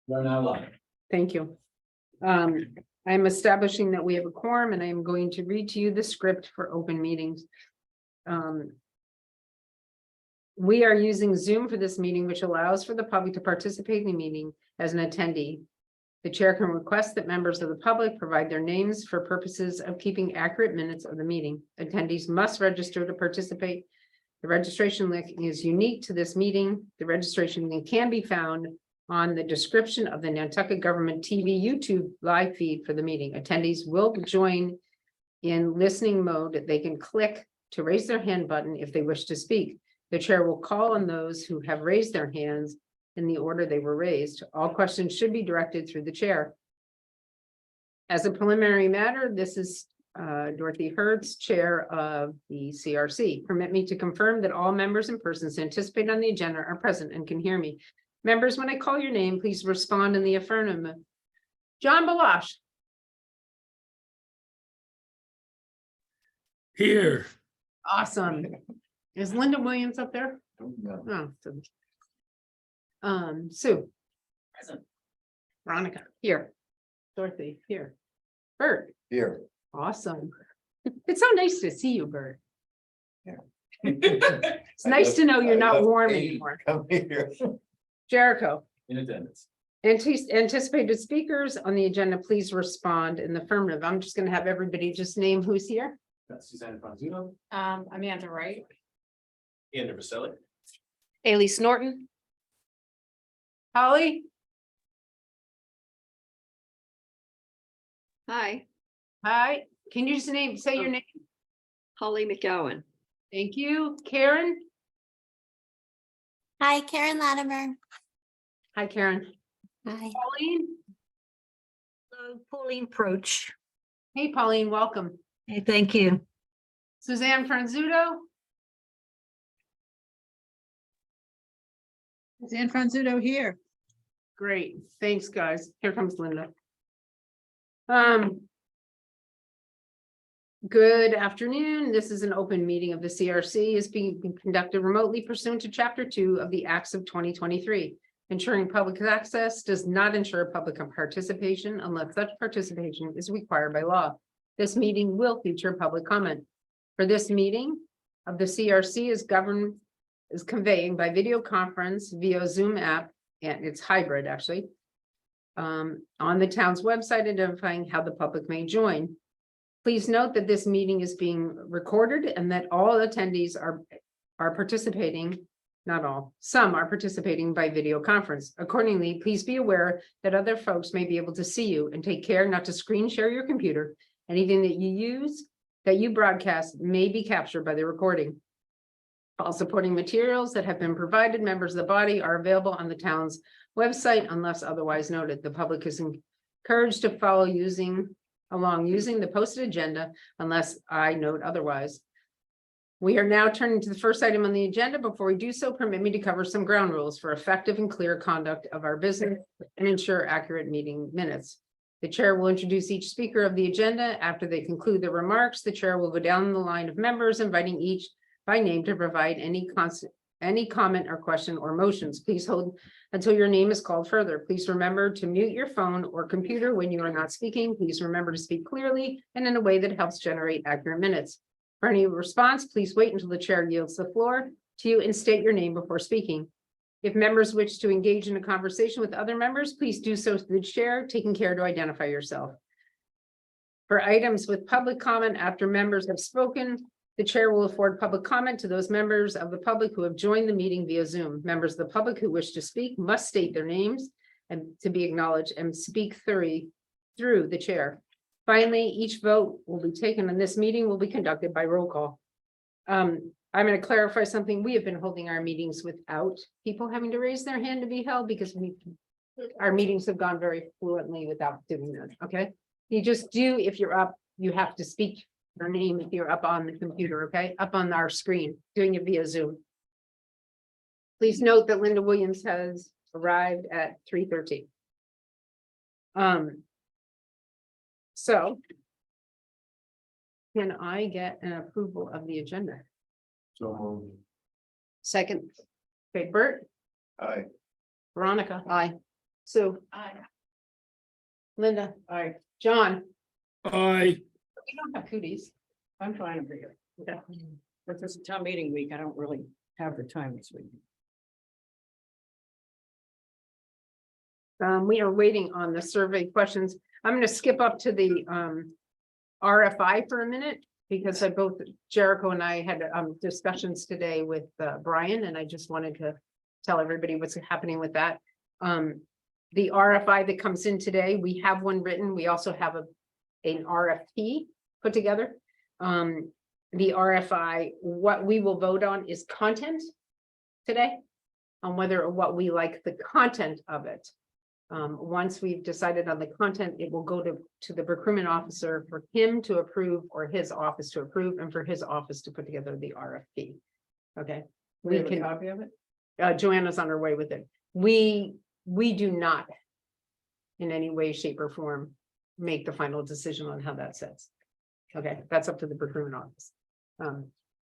We're now live. Thank you. I'm establishing that we have a quorum and I am going to read to you the script for open meetings. We are using Zoom for this meeting, which allows for the public to participate in the meeting as an attendee. The chair can request that members of the public provide their names for purposes of keeping accurate minutes of the meeting. Attendees must register to participate. The registration link is unique to this meeting. The registration link can be found on the description of the Nantucket Government TV YouTube live feed for the meeting. Attendees will join in listening mode. They can click to raise their hand button if they wish to speak. The chair will call on those who have raised their hands in the order they were raised. All questions should be directed through the chair. As a preliminary matter, this is Dorothy Hertz, Chair of the CRC. Permit me to confirm that all members and persons anticipated on the agenda are present and can hear me. Members, when I call your name, please respond in the affirmative. John Balash. Here. Awesome. Is Linda Williams up there? No. Oh. Sue. Present. Veronica, here. Dorothy, here. Bert. Here. Awesome. It's so nice to see you, Bert. Yeah. It's nice to know you're not warm anymore. Come here. Jericho. In attendance. Anticipated speakers on the agenda, please respond in the affirmative. I'm just gonna have everybody just name who's here. That's Suzanne Franzuto. Amanda Wright. Andrew Baselli. Elise Norton. Holly. Hi, Hi. Can you just say your name? Holly McGowan. Thank you. Karen. Hi, Karen Latimer. Hi, Karen. Hi. Pauline. Hello, Pauline Proch. Hey, Pauline, welcome. Hey, thank you. Suzanne Franzuto. Suzanne Franzuto here. Great. Thanks, guys. Here comes Linda. Good afternoon. This is an open meeting of the CRC is being conducted remotely pursuant to Chapter 2 of the Acts of 2023. Ensuring public access does not ensure public participation unless such participation is required by law. This meeting will feature public comment. For this meeting of the CRC is conveying by video conference via Zoom app, and it's hybrid actually, on the town's website identifying how the public may join. Please note that this meeting is being recorded and that all attendees are participating, not all, some are participating by video conference. Accordingly, please be aware that other folks may be able to see you and take care not to screen share your computer. Anything that you use, that you broadcast may be captured by the recording. All supporting materials that have been provided members of the body are available on the town's website unless otherwise noted. The public is encouraged to follow using the posted agenda unless I note otherwise. We are now turning to the first item on the agenda. Before we do so, permit me to cover some ground rules for effective and clear conduct of our business and ensure accurate meeting minutes. The chair will introduce each speaker of the agenda. After they conclude their remarks, the chair will go down the line of members, inviting each by name to provide any comment or question or motions. Please hold until your name is called further. Please remember to mute your phone or computer when you are not speaking. Please remember to speak clearly and in a way that helps generate accurate minutes. For any response, please wait until the chair yields the floor to you and state your name before speaking. If members wish to engage in a conversation with other members, please do so through the chair, taking care to identify yourself. For items with public comment after members have spoken, the chair will afford public comment to those members of the public who have joined the meeting via Zoom. Members of the public who wish to speak must state their names and to be acknowledged and speak through the chair. Finally, each vote will be taken in this meeting will be conducted by roll call. I'm going to clarify something. We have been holding our meetings without people having to raise their hand to be held because our meetings have gone very fluently without doing that. Okay. You just do, if you're up, you have to speak your name if you're up on the computer, okay, up on our screen, doing it via Zoom. Please note that Linda Williams has arrived at 3:13. So can I get an approval of the agenda? So. Second. Okay, Bert, Aye. Veronica. Aye. Sue. Aye. Linda. Aye. John. Aye. We don't have cooties. I'm trying to figure. Okay. But this is town meeting week. I don't really have the time this week. We are waiting on the survey questions. I'm gonna skip up to the RFI for a minute. Because I both Jericho and I had discussions today with Brian, and I just wanted to tell everybody what's happening with that. The RFI that comes in today, we have one written. We also have an RFP put together. The RFI, what we will vote on is content today, on whether or what we like the content of it. Once we've decided on the content, it will go to the procurement officer for him to approve, or his office to approve, and for his office to put together the RFP. Okay, we can, Copy of it? Joanna's on her way with it. We do not in any way, shape, or form make the final decision on how that sits. Okay, that's up to the procurement office.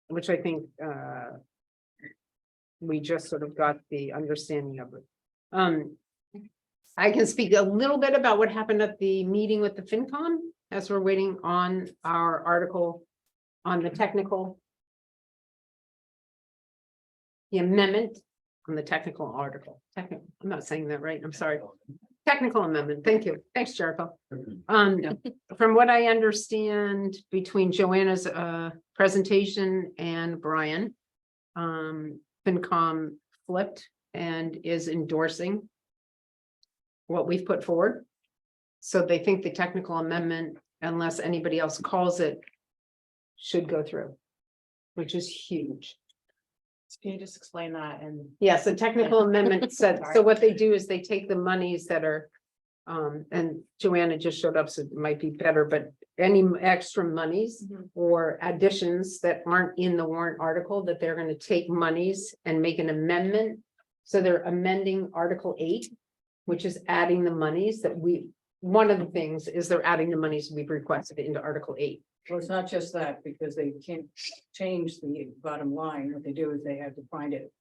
Which I think we just sort of got the understanding of it. I can speak a little bit about what happened at the meeting with the FinCom as we're waiting on our article on the technical. The amendment on the technical article. I'm not saying that right. I'm sorry. Technical amendment. Thank you. Thanks, Jericho. From what I understand, between Joanna's presentation and Brian, FinCom flipped and is endorsing what we've put forward. So they think the technical amendment, unless anybody else calls it, should go through, which is huge. Can you just explain that and? Yes, the technical amendment said, so what they do is they take the monies that are, and Joanna just showed up, so it might be better, but any extra monies or additions that aren't in the warrant article, that they're gonna take monies and make an amendment. So they're amending Article 8, which is adding the monies that one of the things is they're adding the monies we've requested into Article 8. Well, it's not just that, because they can't change the bottom line. What they do is they have to find it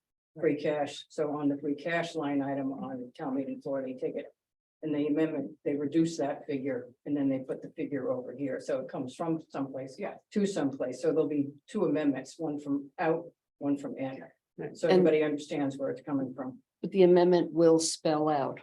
free cash. So on the free cash line item on the town meeting floor, they take it. And the amendment, they reduce that figure and then they put the figure over here. So it comes from someplace, to someplace. So there'll be two amendments, one from out, one from in. So everybody understands where it's coming from. But the amendment will spell out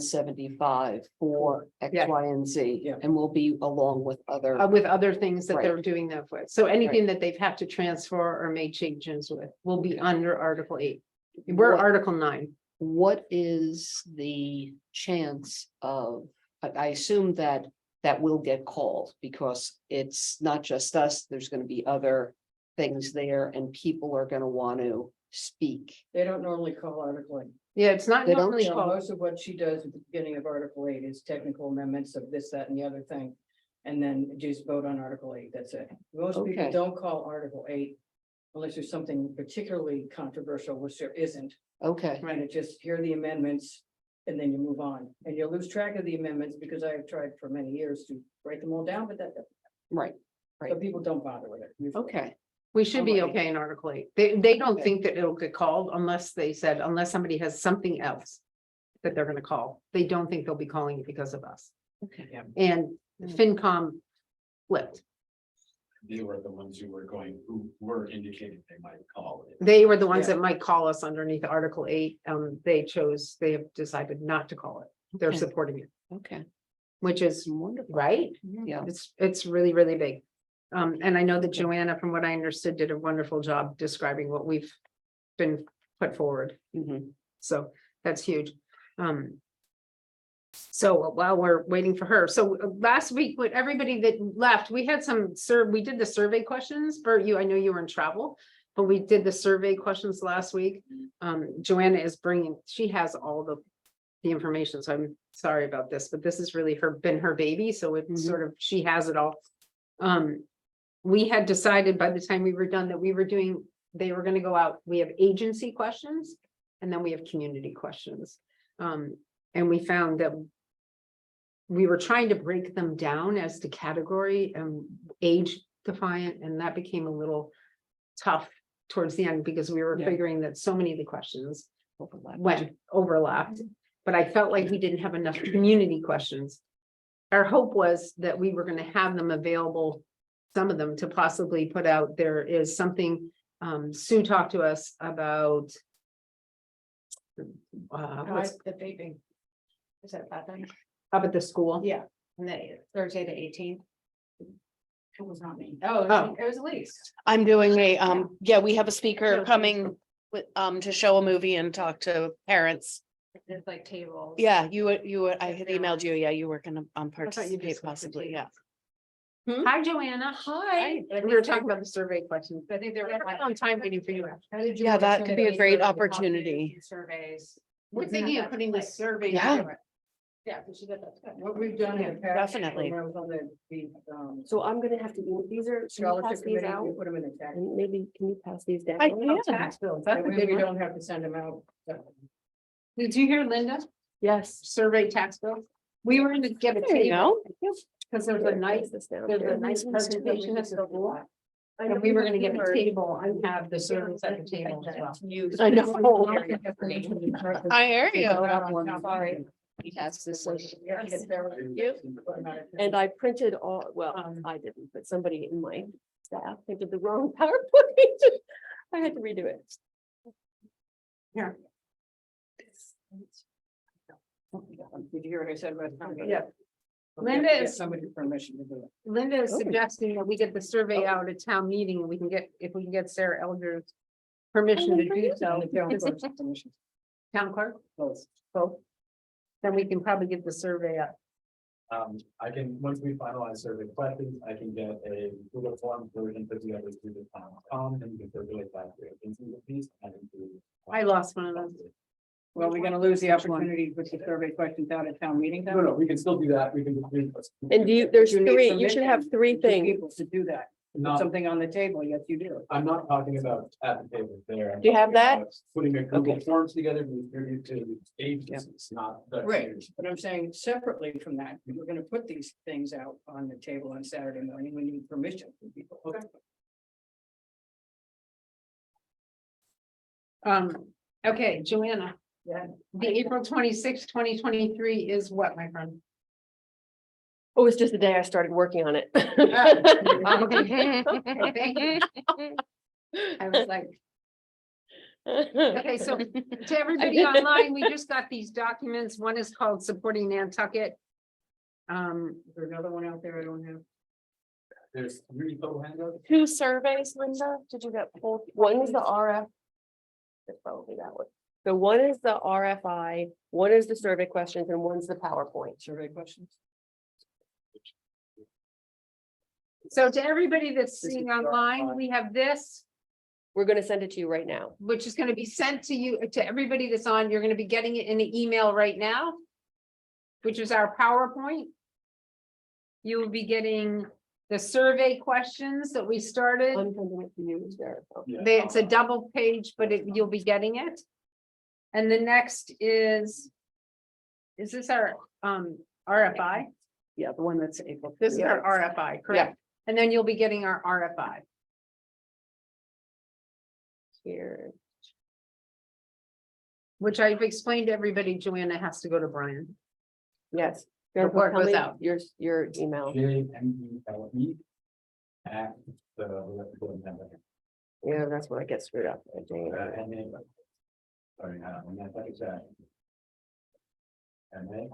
175 for X, Yeah. Y, and Z, Yeah. and will be along with other. With other things that Right. they're doing that with. So anything that they've had to transfer or make changes with will be under Article 8. We're What- Article 9. What is the chance of, I assume that will get called because it's not just us, there's gonna be other things there and people are gonna want to speak. They don't normally call Article 8. Yeah, it's not They don't normally So called. most of what she does at the beginning of Article 8 is technical amendments of this, that, and the other thing. And then just vote on Article 8, that's it. Most people Okay. don't call Article 8 unless there's something particularly controversial, which there isn't. Okay, And it just hear the amendments and then you move on. And you'll lose track of the amendments because I have tried for many years to write them all down, but right, so people don't bother with it. usually. okay, We should be Alright. okay in Article 8. They don't think that it'll get called unless they said, unless somebody has something else that they're gonna call. They don't think they'll be calling it because of us. okay. And FinCom flipped. They were the ones who were indicating they might call it. They were the ones Yeah. that might call us underneath Article 8. They have decided not to call it. They're Okay. supporting it, Okay, which is wonderful. right. Yeah, It's really, really big. And I know that Joanna, from what I understood, did a wonderful job describing what we've been put forward. mhm. So that's huge. So while we're waiting for her, so last week with everybody that left, we had we did the survey questions. Bert, I know you were in travel, but we did the survey questions last week. Joanna is she has all the information, so I'm sorry about this, but this is really been her baby, so it's Mhm. sort of, she has it all. We had decided by the time we were done that they were gonna go out, we have agency questions, and then we have community questions. And we found that we were trying to break them down as to category and age defiant, and that became a little tough towards the end because we were Yeah. figuring that so many of the questions went overlapped. But I felt like we didn't have enough community questions. Our hope was that we were gonna have them available, some of them to possibly put out. There is something, Sue talked to us about. What's The vaping. Is that bad thing? up at the school? Yeah. Thursday the 18th. It was not me. Oh. It was Elise. I'm doing yeah, we have a speaker coming with, to show a movie and talk to parents. It's like tables. Yeah, I had emailed you, yeah, you were gonna participate just went for possibly, yeah. Hi, Joanna. Hi. We were talking about the survey questions. I think they're on time waiting for you. Yeah, that could be a great opportunity. Surveys. We're thinking of putting the survey. Yeah. together. Yeah, we should get that. What we've done in the past. Definitely. when I was on the, So I'm gonna have to, these are, can you scholarship pass these committee, out? we put them in the tax. And maybe, can you pass these down? I Oh, tax bills. That's That a way good we one. don't have to send them out. Did you hear Linda? Yes. Survey tax bill. We were gonna get a There you table go. because there's a nice, This down there's a here. nice presentation at the school. I know And we were gonna you get a heard. table and have the surveys at the table as well. I know. I hear you. Sorry. He has this. And I printed all, well, I didn't, but somebody in my staff printed the wrong PowerPoint. I had to redo it. Did you hear what I said about? Yeah. We have to Linda get is- Somebody permission to do it. Linda is Oh. suggesting that we get the survey out at town meeting and we can get, if we can get Sarah Elder's permission to do so. And the town clerk's permission. Town clerk, Both. both. Then we can probably get the survey up. I can, once we finalize survey questions, I can get a Google Form version put together through the town.com and you can circulate that to the piece and into. I lost one of those. Well, we're gonna lose the opportunity to put the survey questions out at town meeting. No, we can still do that. We can. And there's You need three, you should permission have three Two things. people to do that. Put Not, something on the table, yes, you do. I'm not talking about at the table there. I'm Do you have talking that? about Putting a Google Okay. Forms together to distribute to agencies, not. the- Right, but I'm saying separately from that, if we're gonna put these things out on the table on Saturday morning, we need permission from people. Okay. Okay, Joanna. Yeah. The April 26th, 2023 is what, my friend? Oh, it's just the day I started working on it. I was like, okay, so to everybody online, we just got these documents. One is called Supporting Nantucket. Is there another one out there I don't have? There's three total handouts. Two surveys, Linda, did you get both? One is the RF. It's probably that one. So one is the RFI, one is the survey questions, and one's the PowerPoint. Survey questions? So to everybody that's This is seeing the online, RFI. we have this, We're gonna send it to you right now. which is going to be sent to you, to everybody that's on. You're going to be getting it in an email right now, which is our PowerPoint. You will be getting the survey questions that we started. I'm sending it to you, Sarah. Yeah. It's a double page, but you'll be getting it. And the next is this our RFI? Yeah, the one that's April. This is our RFI, correct? And then you'll be getting our RFI. Here. Which I've explained to everybody. Joanna has to go to Brian. Yes. The word Tell goes me out. Your email. JMELE. At the. Yeah, that's where I get screwed up. And then. Sorry, and that's like that. And then.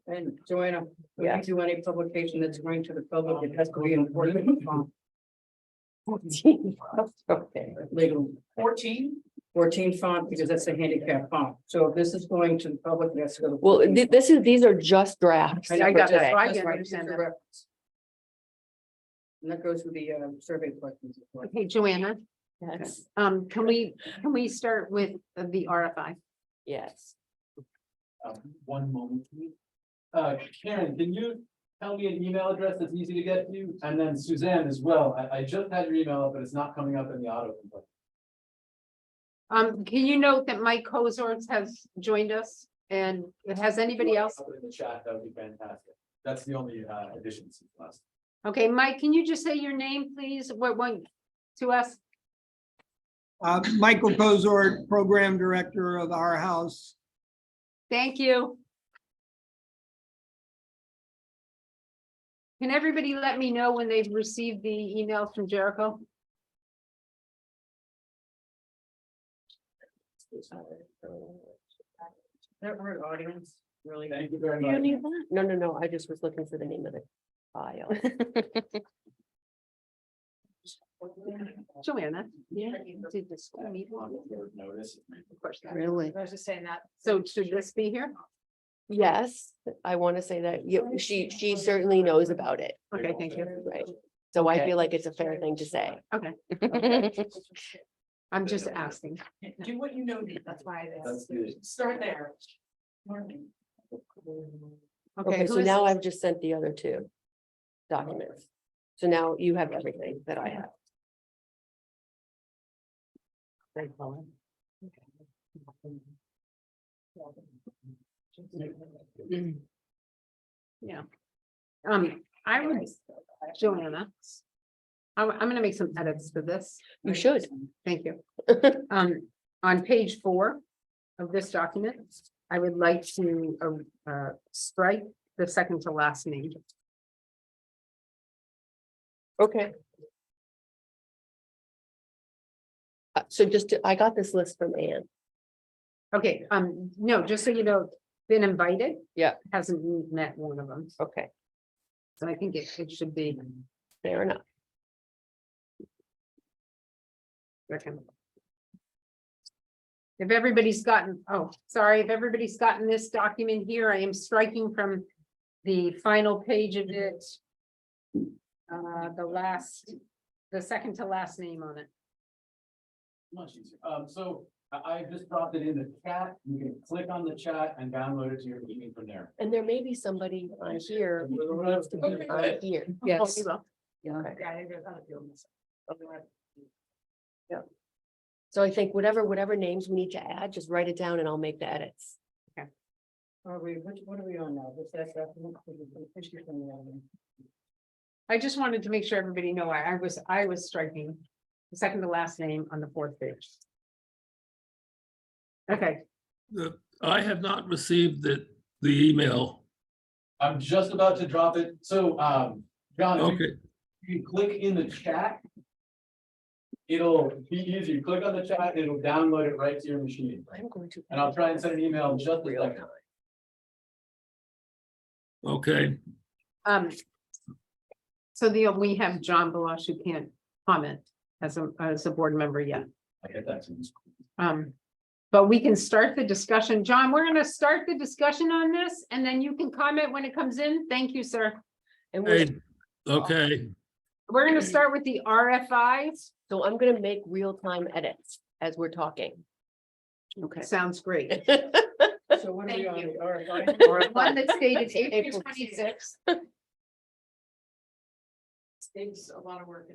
And Joanna, when Yeah. you do any publication that's going to the public, it has to be important. Okay. Legal. 14 font, because that's the handicap font. So if this is going to the public, that's gonna. Well, these are just drafts. I know, I got for that. today. So I That's can right, understand these are that. reference. And that goes with the survey questions. as well. Okay, Joanna, Yes, can we start with the RFI? yes. One moment, please. Karen, can you tell me an email address that's easy to get to? And then Suzanne as well. I just had your email up, but it's not coming up in the auto. Can you note that Mike Kozorts has joined us? And has anybody else? In the chat, that would be fantastic. That's the only addition since last. Okay, Mike, can you just say your name, please? What one to us? Michael Kozort, Program Director of Our House. Thank you. Can everybody let me know when they've received the emails from Jericho? That word audience, really. Thank you very You don't much. need that? No, I just was looking for the name of the file. Joanna? Yeah. Did the school meet on it? Notice. Of course not. Really? I was just saying that. So should this be here? Yes, I want to say that she certainly knows about it, Okay, thank you. right? So I Okay. feel like it's a fair thing to say. Okay, I'm just asking. Do what you know, that's why That's this, good. start there. Okay, so who is- now I've just sent the other two documents. So now you have everything that I have. Yeah. I would, Joanna. I'm gonna make some edits to this. You should. Thank you. On page 4 of this document, I would like to strike the second to last name. Okay. So I got this list from Ann. Okay, no, just so you know, been invited. Yeah. Hasn't met one of them, Okay, so I think it should be. fair enough. Okay. If everybody's gotten, if everybody's gotten this document here, I am striking from the final page of it. The second to last name on it. Much easier. So I just dropped it in the chat. You can click on the chat and download it to your email from there. And there may be somebody on here who needs to be on here. Yes. Okay. Yeah, I think there's other people. So I think whatever names we need to add, just write it down and I'll make the edits. Are we, what are we on now? What's that document? I just wanted to make sure everybody know I was striking the second to last name on the 4th page. Okay, I have not received the email. I'm just about to drop it. So, John, if Okay, you click in the chat, it'll be easy. Click on the chat, it'll download it right to your machine. I'm going to. And I'll try and send an email in just a second. okay. so we have John Balash who can't comment as a board member yet. I get that. But we can start the discussion. John, we're gonna start the discussion on this and then you can comment when it comes in. Thank you, sir. And we're- Hey, okay, We're gonna start with the RFIs. so I'm gonna make real-time edits as we're talking. Okay. Sounds great. So what are we on? Thank you. RFI? One that's dated April 26th. Takes a lot of work.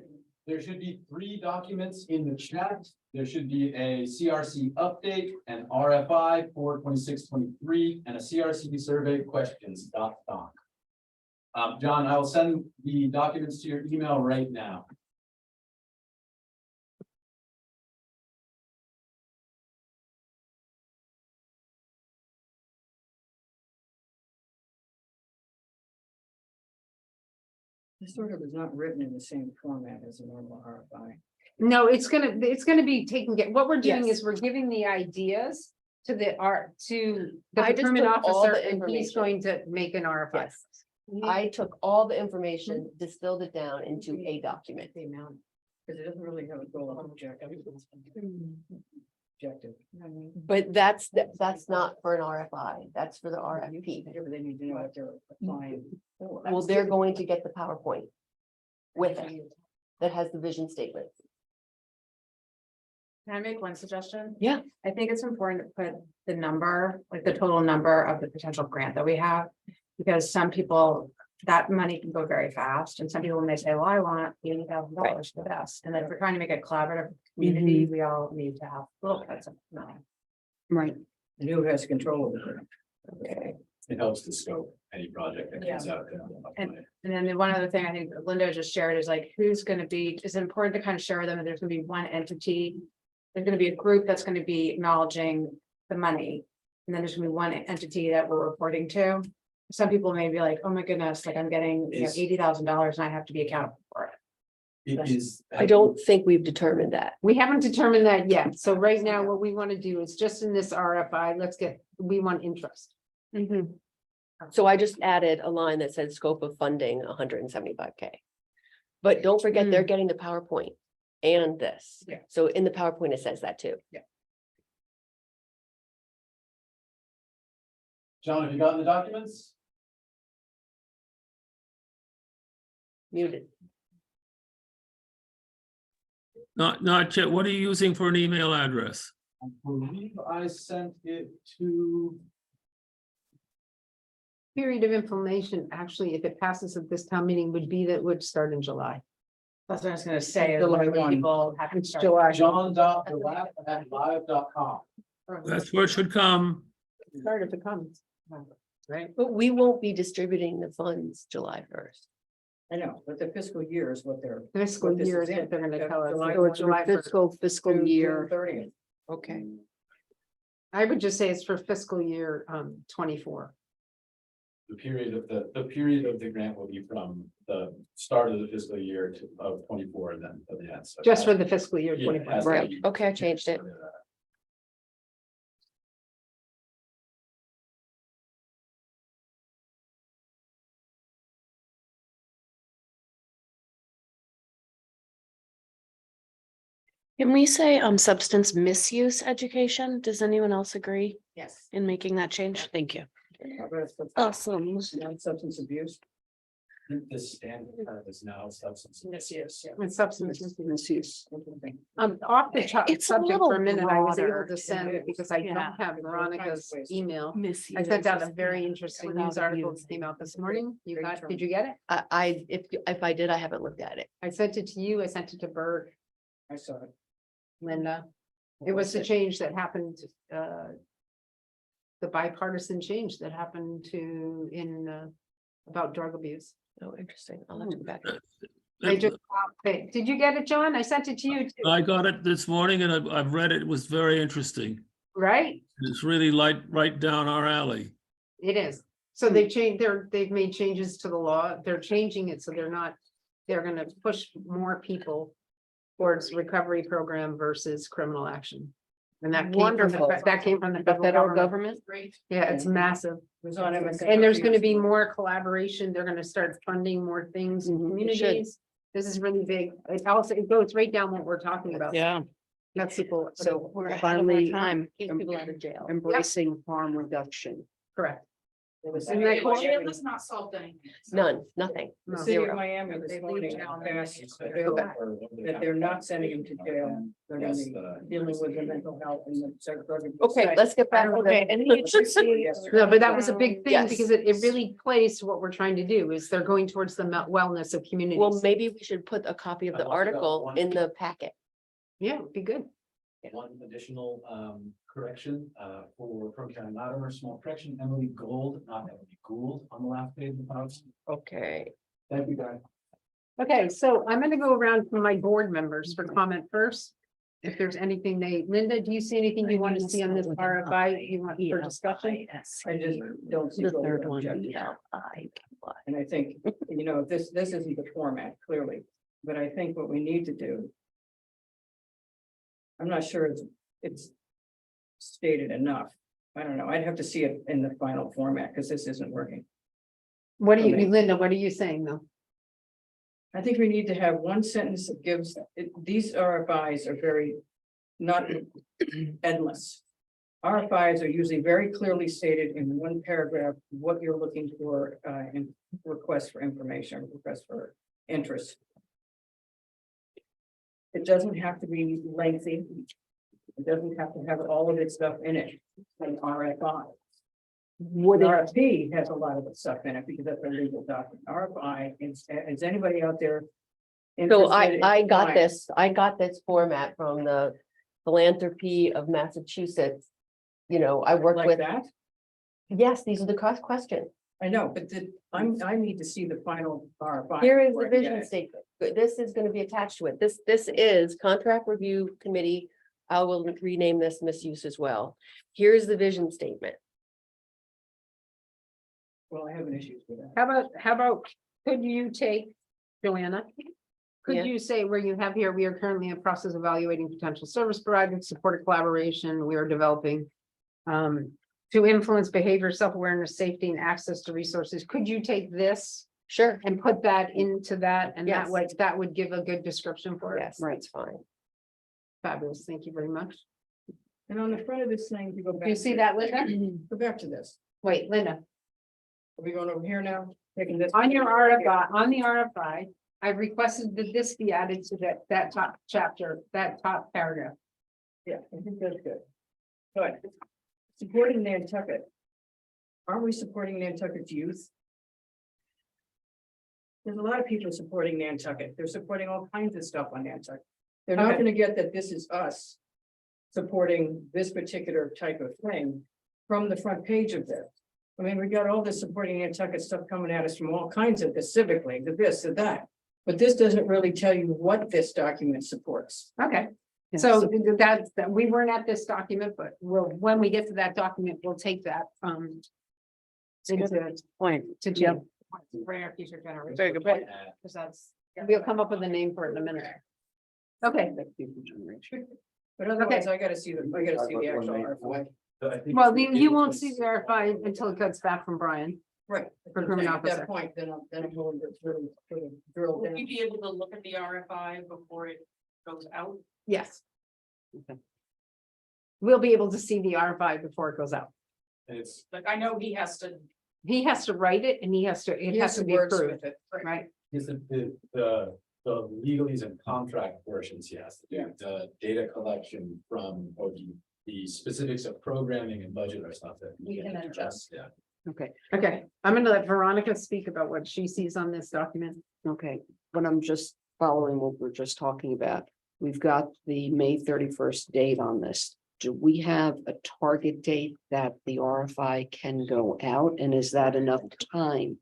There should be 3 documents in the chat. There should be a CRC update, an RFI for 26-23, and a CRC survey questions doc. John, I will send the documents to your email right now. This sort of is not written in the same format as a normal RFI. No, it's gonna be taken, what we're doing Yes. is we're giving the ideas to the the I just procurement took all officer the and he's information. going to make an RFI. Yes. I took all the information, distilled it down into a document. The amount, because it doesn't really have a goal of objective. Objective. But that's not for an RFI, that's for the RFP. Yeah, but they need to know what they're applying for. Well, they're going to get the PowerPoint with it that has the vision statement. Can I make one suggestion? Yeah. I think it's important to put the number, like the total number of the potential grant that we have. Because some people, that money can go very fast, and some people may say, well, I want $80,000 for this. And then if we're trying to make a collaborative community, we all need to have little bits of money. Right. And who has control over it? Okay. It helps to scope any project that comes out there. And then the one other thing I think Linda just shared is like, who's gonna be, it's important to kind of share with them that there's gonna be one entity there's gonna be a group that's gonna be acknowledging the money. And then there's gonna be one entity that we're reporting to. Some people may be like, oh my goodness, like I'm getting, Is- $80,000 and I have to be accountable for it. It is. I don't think we've determined that. We haven't determined that yet. So right now, what we want to do is just in this RFI, we want interest. So I just added a line that said scope of funding 175K. But don't forget, they're getting the PowerPoint and this. Yeah. So in the PowerPoint, it says that too. John, have you gotten the documents? Muted. Not yet. What are you using for an email address? I believe I sent it to, Period of information, actually, if it passes at this town meeting, would be that would start in July. That's what I was gonna say. is July when 1. People have to It's start. July. john.delap@live.com. That's where it should come. Start if it comes. Right? But we won't be distributing the funds July 1st. I know, but the fiscal year is what they're. Fiscal What this year is is what in. they're gonna tell us. July So it's 1. July 1st. Fiscal year. 30th. Okay. I would just say it's for fiscal year 24. The period of the grant will be from the start of the fiscal year of 24 and then to the end. So Just for the fiscal year Yeah, 25. has to Right, be- okay, I changed it. Can we say substance misuse education? Does anyone else agree Yes. in making that change? Thank you. Awesome. Non-substance abuse. I think the standard is now substance. Yes. With substance misuse. Interesting. Off the It's a subject for a little minute, I was able broader. to send, because I Yeah. don't have Veronica's email. Misuse. I sent out a very interesting Without news article that abusing. came out this morning. You Great got, term. did you get it? If I did, I haven't looked at it. I sent it to you, I sent it to Bert, I saw it. Linda. It was the change that happened, the bipartisan change that happened about drug abuse. Oh, interesting. I'll have to go back. They just, did you get it, John? I sent it to you too, I got it this morning and I've read it. It was very interesting. right? It's really right down our alley. It is. So they've changed, they've made changes to the law. They're changing it, so they're gonna push more people towards recovery program versus criminal action. And that came from Wonderful. that came from the The federal government? Yeah, it's massive. It was on MSNBC. And there's gonna be more collaboration. They're gonna start funding more things in Mhm, it should. communities. This is really big. It goes right down what we're talking about. Yeah. That's people, So We're ahead of our finally time. keep people out of jail. Embracing harm reduction. correct. It was- And that cool? not solved anything. None, nothing. The No. city of Zero. Miami this They morning leave jail. passed a Go bill back. that they're not sending him to jail. They're gonna be dealing with the mental health and the drug abuse. Okay, let's get back. to Okay, the- and the HCC No, but that was a big thing Yes. because it really plays to what we're trying to do is they're going towards the wellness of Well, communities. maybe we should put a copy of the I've also got article one. in the packet. Yeah, it'd be good. One additional correction from Karen Latimer, small correction, Emily Gold, not Emily Gould on the last page of the policy. Okay. Thank you, guys. Okay, so I'm gonna go around to my board members for comment first. If there's anything Linda, do you see anything you want to see on this RFI you want for discussion? I just don't see. The what third we're one. objecting. ELI. And I think, this isn't the format clearly, but I think what we need to do. I'm not sure it's stated enough. I don't know. I'd have to see it in the final format because this isn't working. What do you, Okay. Linda, what are you saying though? I think we need to have one sentence that gives, these RFIs are very not endless. RFIs are usually very clearly stated in one paragraph, what you're looking for, in request for information, request for interest. It doesn't have to be lengthy. It doesn't have to have all of its stuff in it, an RFI. Would An it, RFP has a lot of its stuff in it because that's a legal document. RFI, is anybody out there? so interested in I got applying? I got this format from the Philanthropy of Massachusetts. I worked Like with, that? yes, these are the cost questions. I know, but I need to see the final RFI. Here is before the I get vision it. statement. This is gonna be attached to it. This is contract review committee I will rename this misuse as well. Here's the vision statement. Well, I have an issue with that. How about, could you take, Joanna? Could Yeah. you say where you have here, we are currently in the process of evaluating potential service providers, support collaboration, we are developing. To influence behavior, self-awareness, safety and access to resources. Could you take this Sure. and put that into that? And that Yes. way, that would give a good description for it. Yes, that's fine. Fabulous. Thank you very much. And on the front of this thing, if you go back. Do you see to- that, Linda? Go back to this. Wait, Linda, Are we going over here now? Taking this. on your RFI, on the RFI, I requested that this be added to that top chapter, that top paragraph. Yeah, I think that's good. But supporting Nantucket. Aren't we supporting Nantucket's youth? There's a lot of people supporting Nantucket. They're supporting all kinds of stuff on Nantucket. They're not Okay. gonna get that this is us supporting this particular type of thing from the front page of this. I mean, we got all this supporting Nantucket stuff coming at us from all kinds of the Civic League, the this, the that. But this doesn't really tell you what this document supports. Okay, so that, we weren't at this document, but when we get to that document, we'll take that, into, Point. to Jim. For our future generation. Very good point. Because that's, we'll come up with a name for it in a minute. Okay, But otherwise, I gotta see the actual RFI. well, you won't see the RFI until it gets back from Brian. Right. For criminal At officer. that point, then I'm going to really drill down. be able to look at the RFI before it goes out? Yes. Okay. We'll be able to see the RFI before it goes out. It's, Like, I know he has to. He has to write it and it has to be approved, It. right? is the legalese and contract portions, yes, the data collection from, or the specifics of programming and budget are stuff that. We can adjust. Yeah. Okay, Okay, I'm gonna let Veronica speak about what she sees on this document. okay, but I'm just following what we're just talking about. We've got the May 31st date on this. Do we have a target date that the RFI can go out, and is that enough time?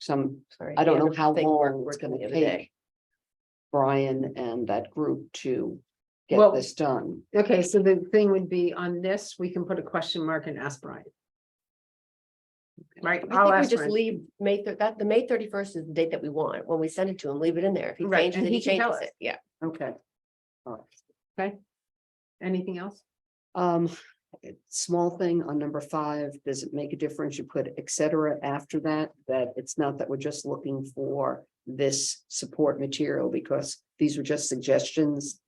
Sorry, I don't the know how thing long worked it's gonna the other day. take Brian and that group to Well- get this done. Okay, so the thing would be on this, we can put a question mark and ask Brian. Right, I I'll think we ask just Brian. leave the May 31st is the date that we want. When we send it to him, leave it in there. If he Right, changes and it, he he can tell changes us. it. Yeah. Okay. All right. Anything else? Small thing on number 5, does it make a difference? You put et cetera after that, that it's not that we're just looking for this support material because these are just suggestions.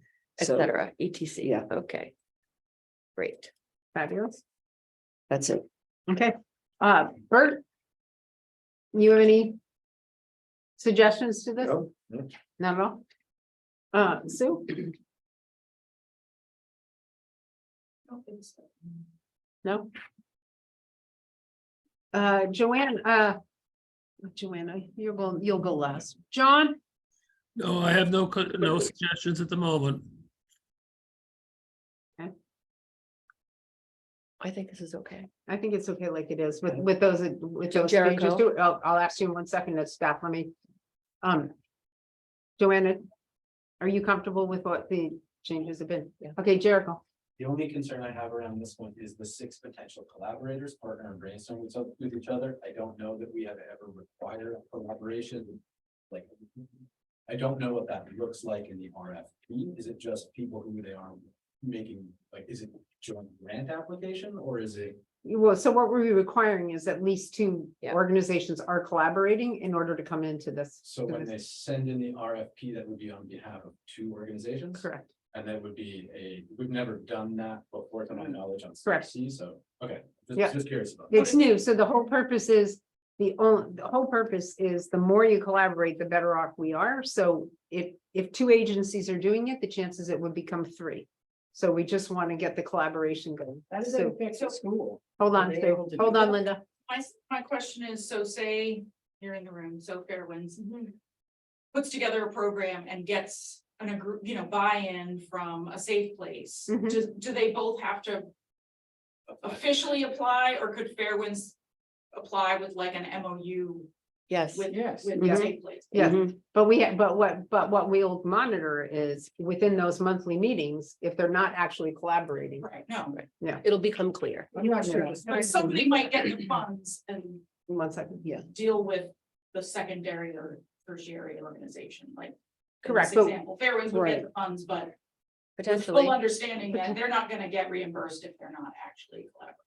Et So cetera, etc. yeah. Okay. Great. Fabulous. that's it. Okay, Bert? You have any suggestions to this? No, no. Not at all? Sue? No? Joanna, you'll go last. John? No, I have no suggestions at the moment. I think this is okay. I think it's okay like it is with those changes Jericho? too. I'll ask you in 1 second to staff for me. Joanna, are you comfortable with what the changes have been? Yeah. Okay, Jericho. The only concern I have around this one is the 6 potential collaborators, partner and brainstorm with each other. I don't know that we have ever required collaboration. Like, I don't know what that looks like in the RFP. Is it just people who they are making, like, is it joint grant application or is it? Well, so what we're requiring is at least 2 Yeah. organizations are collaborating in order to come into this. So when they send in the RFP, that would be on behalf of 2 organizations? Correct. And that would be we've never done that before, to my knowledge, on Correct. CRC, so, okay, Yeah. just curious about. that. It's new, so the whole purpose is, the whole purpose is the more you collaborate, the better off we are. So if 2 agencies are doing it, the chances it would become 3. So we just want to get the collaboration going. How does So- that affect the school? Hold on, Are they Sue. able to do Hold on, that? Linda. My question is, so say you're in the room, so Fairwinds puts together a program and gets buy-in from a safe place. Mhm. Do they both have to officially apply, or could Fairwinds apply with like an MOU Yes. with, Yes. with Mhm. the safe place. Yeah, Mhm. but what we'll monitor is within those monthly meetings, if they're not actually collaborating. Right, no, It'll become clear. I'm not sure. but somebody might get the funds and 1 second. Yeah. deal with the secondary or tertiary organization, like. in Correct, this but- example, Fairwinds would Right. get the funds, but with Potentially. full understanding that they're not gonna get reimbursed if they're not actually collaborating.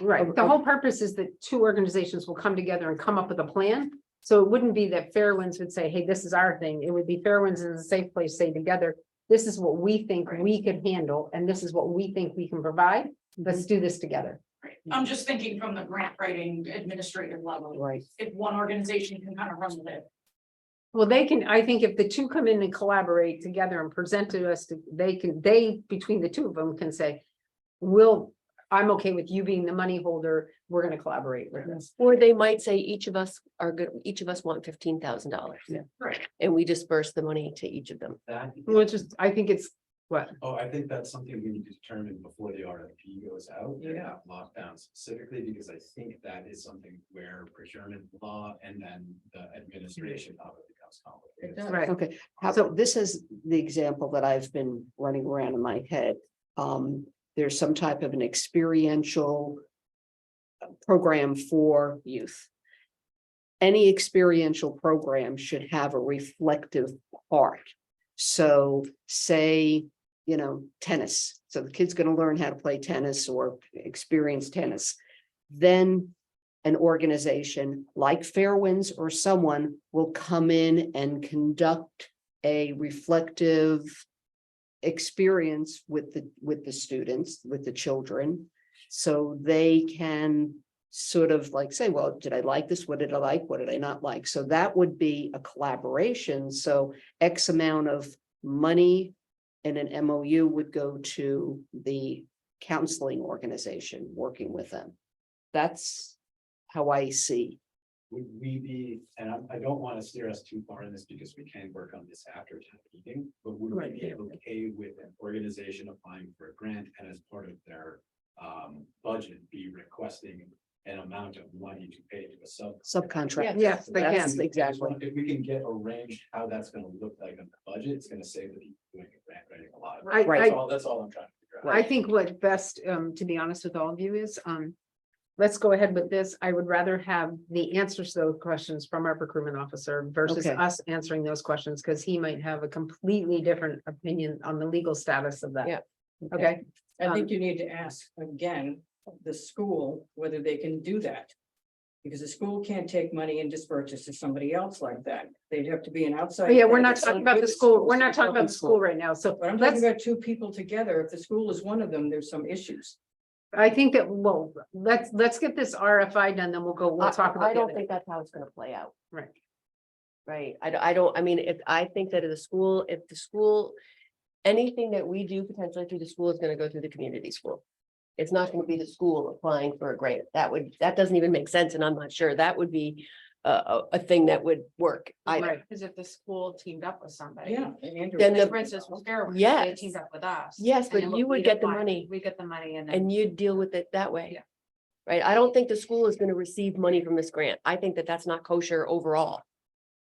Right, the whole purpose is that two organizations will come together and come up with a plan. So it wouldn't be that Fairwinds would say, hey, this is our thing. It would be Fairwinds and the Safe Place say together, this is what we think we could handle, and this is what we think we can provide. Let's do this together. Right, I'm just thinking from the grant writing administrative level, Right. if one organization can kind of run with it. Well, they can, I think if the two come in and collaborate together and present to us, they, between the two of them can say, I'm okay with you being the money holder. We're gonna collaborate with this. Or they might say each of us are good, each of us want $15,000. Right. And we disperse the money to each of them. That, Well, just, I think it's, what? oh, I think that's something we need to determine before the RFP goes out. and Yeah. Lockdown specifically, because I think that is something where procurement law and then the administration of it becomes complicated. It does. Right. Okay, so this is the example that I've been running around in my head. There's some type of an experiential program for youth. Any experiential program should have a reflective part. So say, tennis. So the kid's going to learn how to play tennis or experience tennis. Then an organization like Fairwinds or someone will come in and conduct a reflective experience with the students, with the children. So they can sort of like say, well, did I like this? What did I like? What did I not like? So that would be a collaboration. So X amount of money in an MOU would go to the counseling organization working with them. That's how I see. Would we be, and I don't want to steer us too far in this because we can work on this after town meeting, but would we Right, be yeah. okay with an organization applying for a grant and as part of their budget be requesting an amount of money to pay to a Subcontract. Yes, they That's can. exactly. If we can get arranged how that's gonna look like on the budget, it's gonna save the people doing a grant writing a lot. That's all I'm trying to figure out. I think what best, to be honest with all of you is, let's go ahead with this. I would rather have the answers to those questions from our procurement officer versus Okay. us answering those questions, because he might have a completely different opinion on the legal status of that. Yeah. Okay, I think you need to ask again, the school, whether they can do that. Because the school can't take money and disperse it to somebody else like that. They'd have to be an outside. but yeah, we're not thing. talking about the school. We're not talking about the school right now. So But I'm talking let's, about two people together. If the school is one of them, there's some issues. I think that, well, let's get this RFI done, then we'll talk about. I the don't other- think that's how it's gonna play out. Right. Right, I mean, I think that if the school, anything that we do potentially through the school is gonna go through the community school. It's not gonna be the school applying for a grant. That doesn't even make sense, and I'm not sure that would be a thing that would work. Right. Because if the school teamed up with somebody. Yeah. and Andrew- Then the- For instance, with Fairwinds, they Yes. teamed up with us. Yes, and but then you would we'd get the apply- money. We get the money and then. And you deal with it that way. Yeah. Right, I don't think the school is gonna receive money from this grant. I think that that's not kosher overall.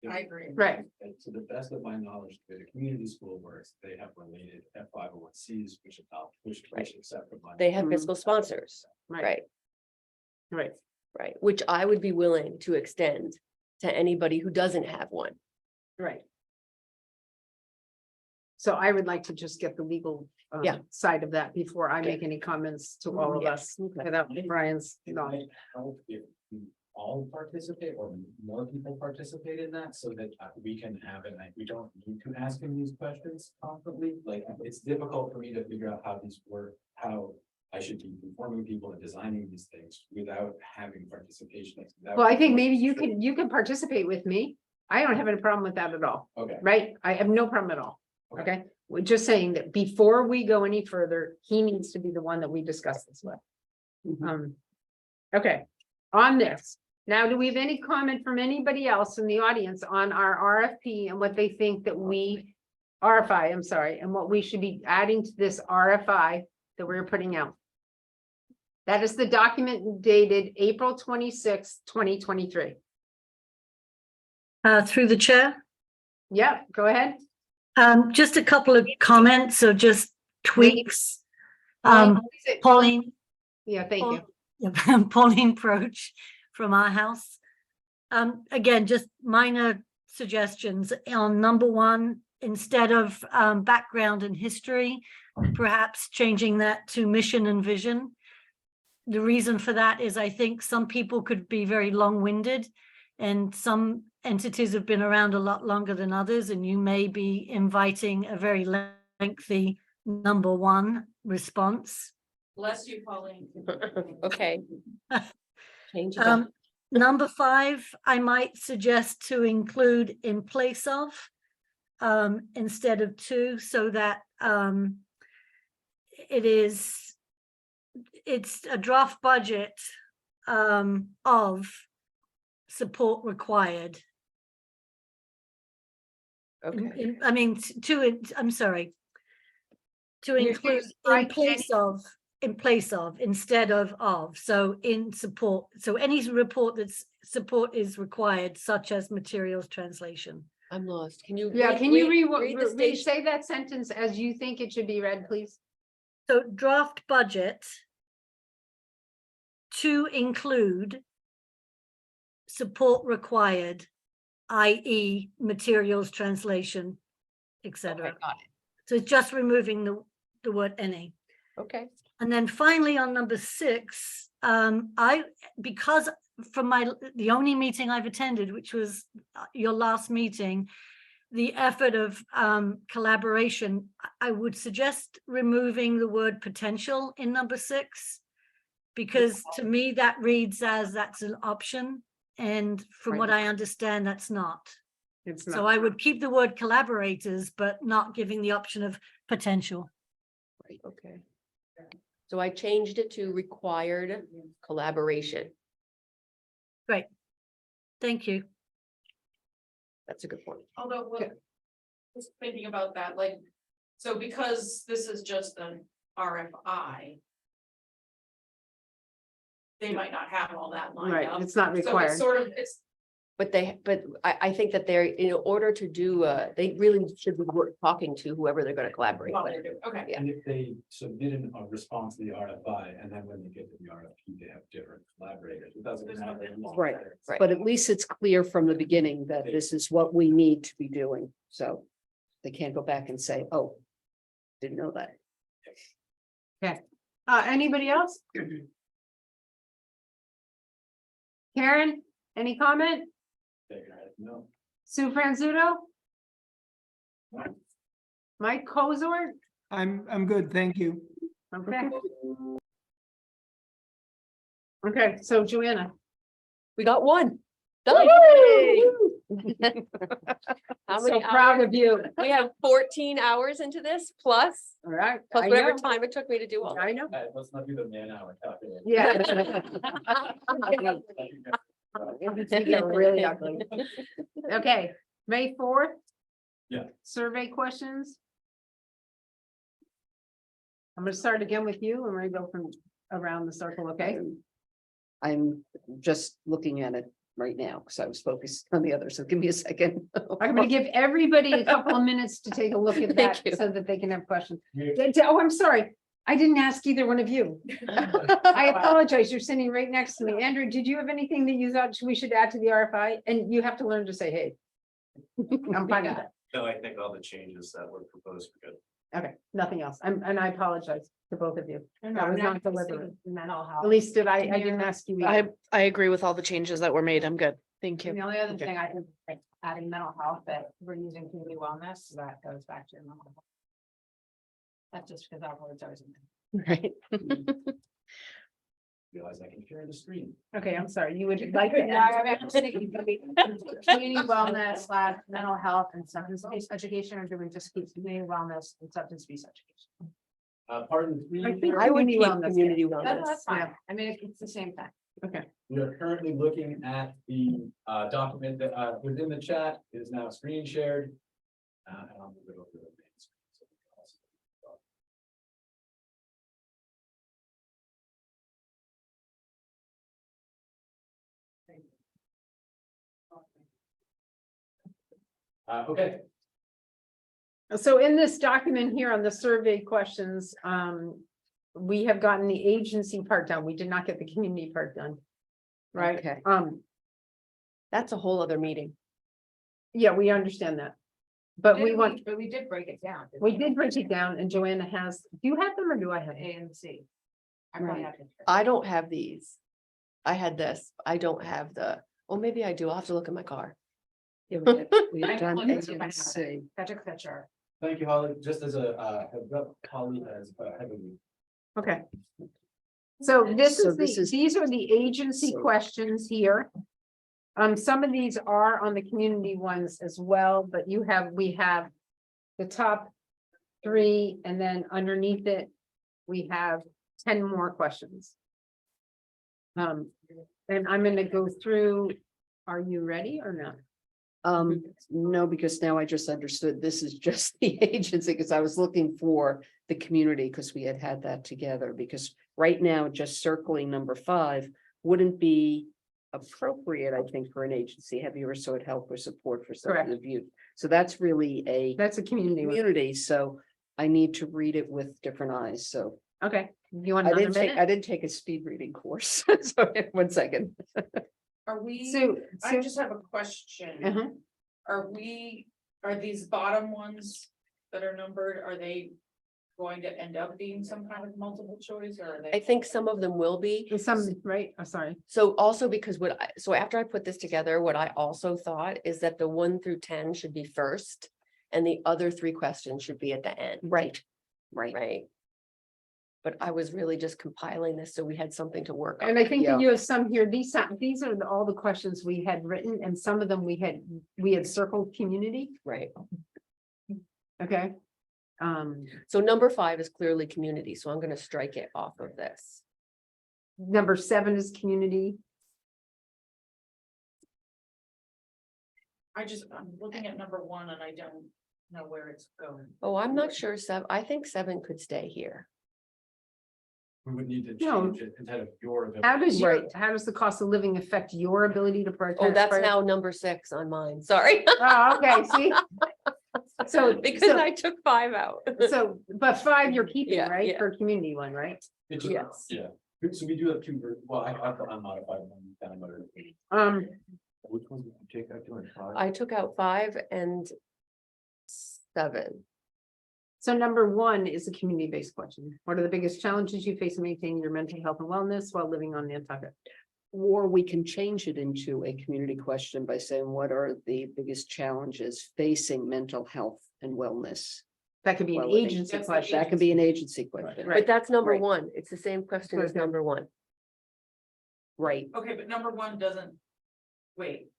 I agree. Right. And to the best of my knowledge, the way the community school works, they have related F501Cs, which adopt, which accept the money. They have Mhm. fiscal sponsors, Right, right, right. right, which I would be willing to extend to anybody who doesn't have one. Right. So I would like to just get the legal Yeah. side of that before I make any comments to all of Yeah, us okay. without Brian's It knowledge. might help if we all participate or more people participate in that so that we can have it, like, we don't need to ask him these questions constantly. Like, it's difficult for me to figure out how these work, how I should be informing people and designing these things without having participation. without- Well, I think maybe you can participate with me. I don't have any problem with that at all, Okay, right? I have no problem at all. Okay. Okay, we're just saying that before we go any further, he needs to be the one that we discuss this with. Okay, on this. Now, do we have any comment from anybody else in the audience on our RFP and what they think that RFI, I'm sorry, and what we should be adding to this RFI that we're putting out? That is the document dated April 26th, 2023. Through the chair. Yeah, go ahead. Just a couple of comments or just tweaks. Pauline. Yeah, thank you. Pauline Proch from our house. Again, just minor suggestions on number 1, instead of background and history, perhaps changing that to mission and vision. The reason for that is I think some people could be very long-winded, and some entities have been around a lot longer than others, and you may be inviting a very lengthy number 1 response. Bless you, Pauline. Okay. Change it up. Number 5, I might suggest to include in place of instead of to, so that it's a draft budget of support required. Okay. I mean, I'm sorry. To You're include right, in place of instead of, so in support, so any report that's support is required, such as materials translation. I'm lost. Can you? Yeah, can you read the station? say that sentence as you think it should be read, please? So draft budget to include support required, i.e. materials translation, etc. Okay, got So it's just removing the word any. it. Okay. And then finally on number 6, because from the only meeting I've attended, which was your last meeting, the effort of collaboration, I would suggest removing the word potential in number 6, because to me that reads as that's an option. And from what I understand, that's not. It's So I would keep the word collaborators, but not giving the option of potential. Right, okay. So I changed it to required collaboration. Great. Thank you. That's a good point. Although, just thinking about that, like, so because this is just an RFI. They might not have all that lined Right, up. it's not So required. it's sort of, it's, But I think that they're, in order to do, they really should be talking to whoever they're gonna collaborate well, with. they're doing, okay. Yeah. And if they submit a response to the RFI, and then when they get to the RFP, they have different collaborators, it doesn't matter. Right, Right. But at least it's clear from the beginning that this is what we need to be doing. So they can't go back and say, oh, didn't know that. Anybody else? Karen, any comment? No. Sue Franzuto? Mike Kozort? I'm good, thank you. Okay. Okay, so Joanna. We got one. Yay! How So many proud hours? of you. We have 14 hours into this plus All right. plus I whatever know. time it took me to do all that. I know. Let's not do the man-hour calculation. Yeah. They're really ugly. Okay, May 4th? Yeah. Survey questions? I'm gonna start again with you and we're gonna go from around the circle, okay? I'm just looking at it right now because I was focused on the other. So give me a second. I'm gonna give everybody a couple of minutes to take a look at that Thank you. so that they can have questions. Yeah. Oh, I'm sorry. I didn't ask either one of you. I apologize. You're sitting right next to me. Andrew, did you have anything that you thought we should add to the RFI? And you have to learn to say, hey. I'm fine with that. No, I think all the changes that were proposed were good. Okay, nothing else. And I apologize to both of you. That was not deliberate. Mental health. At least I didn't ask you. either. I agree with all the changes that were made. I'm good. Thank And you. the only other thing I think, like adding mental health, that we're using community wellness, so that goes back to your mental health. That's just because our words are. Right. Realize I can share the screen. Okay, I'm sorry. You would like to. Yeah, I'm actually thinking community wellness / mental health and substance abuse education, or do we just keep community wellness and substance abuse education? Pardon three. I think I would Community keep wellness, community That's wellness. fine. I mean, it's the same thing. Okay, We are currently looking at the document that within the chat is now screen shared. And I'll move it over to the main screen. So we can also- Okay, So in this document here on the survey questions, we have gotten the agency part done. We did not get the community part done. Right? Okay. That's a whole other meeting. Yeah, we understand that. But we want, But we did break it down. we did break it down and Joanna has, do you have them or do I have? A and C. Right. I don't have these. I had this. I don't have the, well, maybe I do. I'll have to look in my car. We've I done looked A at it, I and have it. C. I took a picture. thank you, Holly. Just as a heads up, Holly has heavily. Okay. So this So is this the, is- these are the agency So- questions here. Some of these are on the community ones as well, but we have the top three, and then underneath it, we have 10 more questions. And I'm gonna go through, are you ready or not? No, because now I just understood this is just the agency, because I was looking for the community, because we had that together, because right now, just circling number 5 wouldn't be appropriate, I think, for an agency. Have you ever sought help or support for Correct. something of youth? So that's really a That's a community one. community, so I need to read it with different eyes, so. Okay, you want I another didn't minute? take a speed reading course, so 1 second. Are we, Sue, I just have a question. uh-huh. Are these bottom ones that are numbered, are they going to end up being some kind of multiple choice or are I they? think some of them will be. Some, right, oh, sorry. So also because so after I put this together, what I also thought is that the 1 through 10 should be first. And the other 3 questions should be at the end. Right. Right. But I was really just compiling this, so we had something to work on. And I think Yeah. that you have some here, these are all the questions we had written, and some of them we had circled community, Right. okay? So number 5 is clearly community, so I'm gonna strike it off of this. Number 7 is community, I'm looking at number 1 and I don't know where it's going. Oh, I'm not sure 7, I think 7 could stay here. We would need to No. change it instead of your. ability. how does the cost of living affect your ability to purchase? Oh, that's now number 6 on mine, sorry. Oh, okay, see? So, Because I took 5 out. but 5 you're keeping, Yeah, right, yeah. for community one, right? It just- Yes. Yeah, so we do have two, well, I put unmodified one downloaded. Which ones did you take out doing 5? I took out 5 and 7. So number 1 is a community-based question. What are the biggest challenges you face in maintaining your mental health and wellness while living on Nantucket? Or we can change it into a community question by saying, what are the biggest challenges facing mental health and wellness? That could be an Well, I think agency that's the question. That can be an agency question. Right. But that's number Right. 1. It's the same question as Okay. number 1. Right. Okay, but number 1 doesn't, wait,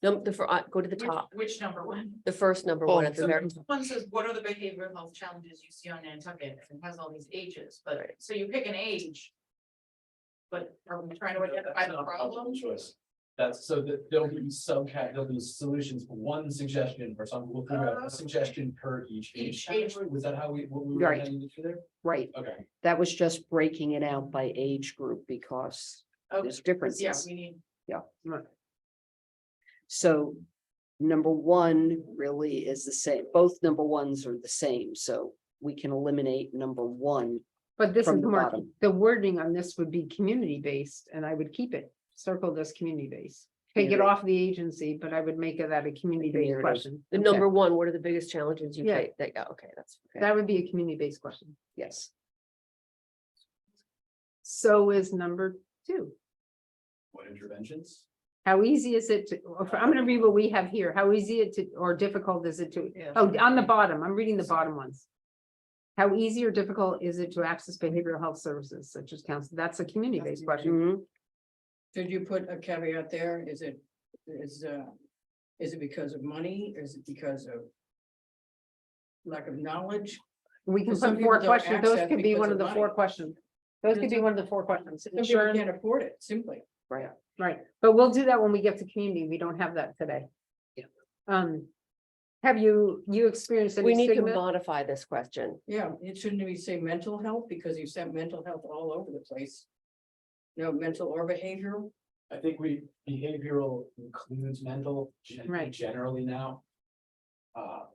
No, go to the top, which number 1? the first number 1 at the So very. one says, what are the behavioral health challenges you see on Nantucket? It has all these ages, but Right. so you pick an age. But are we trying to identify the problem? Choice. That's so that there'll be there'll be solutions, one suggestion, for some, we'll figure out a suggestion per each Each age. age. Was that how what we were Right. intending to do there? Right. Okay. That was just breaking it out by age group because Okay, there's 'cause, differences. yeah, we need, So number 1 really is the same. Both number 1s are the same, so we can eliminate number 1. But this From is the more, bottom. the wording on this would be community-based, and I would keep it circled as community-based. Take it Community. off the agency, but I would make it that a community-based Community. question. The Okay. number 1, what are the biggest challenges you Yeah. face? Yeah, okay, that's. That would be a community-based question. Yes. So is number 2. What interventions? How easy is it to, I'm gonna read what we have here. How easy it to, or difficult is it to, Yeah. oh, on the bottom, I'm reading the bottom ones. How easy or difficult is it to access behavioral health services such as counseling? That's a community-based question. Mhm. Did you put a caveat there? Is it because of money? Is it because of lack of knowledge? We can Some put people 4 don't questions. Those access could be because one of of the money. 4 questions. Those could be one of the 4 questions. Some people Insurance, can't afford it, simply. right, but we'll do that when we get to community. We don't have that today. Yeah. Have you experienced any We need to stigma? modify this question. Yeah, it shouldn't we say mental health, because you said mental health all over the place. No, mental or behavioral. I think behavioral includes mental Right. generally now.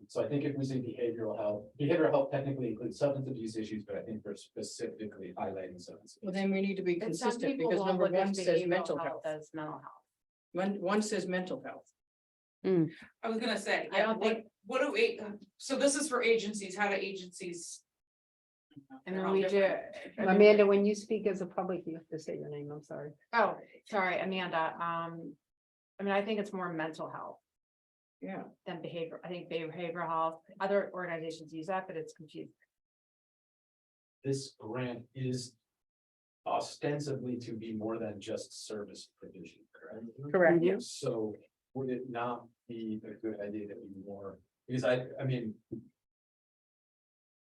So I think if we say behavioral health technically includes substance abuse issues, but I think we're specifically highlighting substance. Well, abuse. then we need to be And some consistent people because will number look at one says behavioral mental health. As mental health. One says mental health. I was gonna say, I don't what do we, so this is for agencies, how do agencies? And They're then all we do. different. Amanda, when you speak as a public, you have to say your name, I'm sorry. Oh, sorry, Amanda. I mean, I think it's more mental health Yeah. than behavior. I think behavioral health, other organizations use that, but it's confusing. This grant is ostensibly to be more than just service provision, correct? Correct. So would it not be a good idea that we more, because I mean.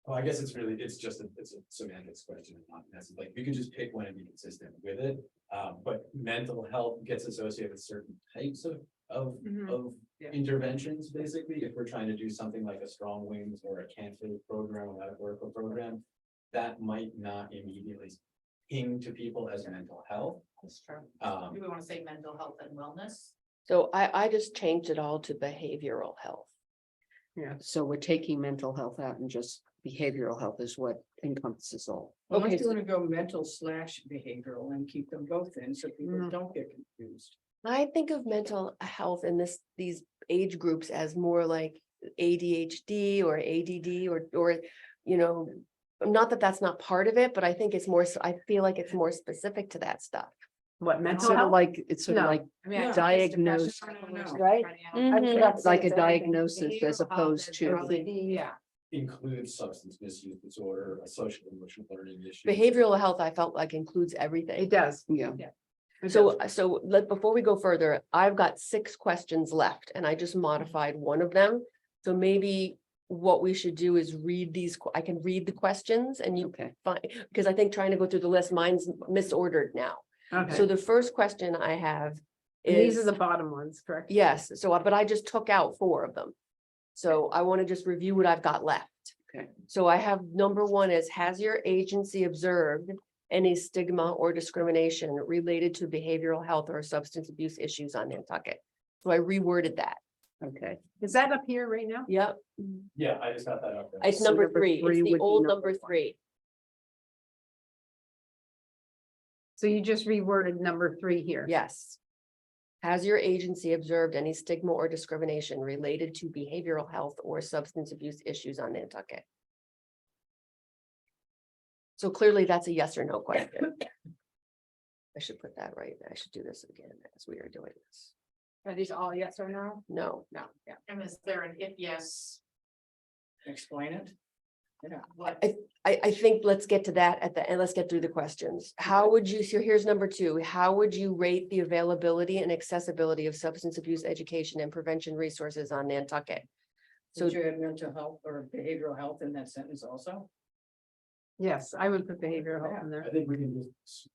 Well, I guess it's just it's a semantics question, not necessarily, like, we could just pick one and be consistent with it. But mental health gets associated with certain types of Yeah. interventions, basically, if we're trying to do something like a Strong Wings or a cancer program or metaphorical program. That might not immediately ping to people as mental health. That's true. Um, Do we wanna say mental health and wellness? So I just changed it all to behavioral health. So we're taking mental health out and just behavioral health is what encompasses all. Unless Okay, you so- want to go mental / behavioral and keep them both in so people don't get confused. I think of mental health in these age groups as more like ADHD or ADD or, you know, not that that's not part of it, but I think it's more, I feel like it's more specific to that stuff. What, It's mental sort of health? like, it's sort of No. like I mean, I think it's diagnose, depression, no, right? schizophrenia. Mhm. That's like a it's everything. diagnosis as Behavioral health opposed is to. really- Yeah. includes substance misuse disorder, a social emotional learning issue. Behavioral health, I felt like includes everything. It does. Yeah, It So, does. before we go further, I've got 6 questions left and I just modified one of them. So maybe what we should do is read these, I can read the questions and you okay. find, because I think trying to go through the list, mine's misordered now. Okay. So the first question I have And these are is, the bottom ones, correct? yes, but I just took out 4 of them. So I want to just review what I've got left. Okay. So I have number 1 is, has your agency observed any stigma or discrimination related to behavioral health or substance abuse issues on Nantucket? So I reworded that. Okay, Is that up here right now? Yep, Yeah, I just got that up there. it's So number number 3. three It's would the be old number number 3. So you just reworded number 3 here. Yes. Has your agency observed any stigma or discrimination related to behavioral health or substance abuse issues on Nantucket? So clearly that's a yes or no question. I should put that right. I should do this again as we are doing this. Are these all yes or no? No, No, yeah. And is there an if yes, Explain it. Yeah. what? I think let's get to that at the end. Let's get through the questions. How would you, so here's number 2. How would you rate the availability and accessibility of substance abuse education and prevention resources on Nantucket? So So you have mental health or behavioral health in that sentence also? Yes, I would put behavioral health in there. I think we can just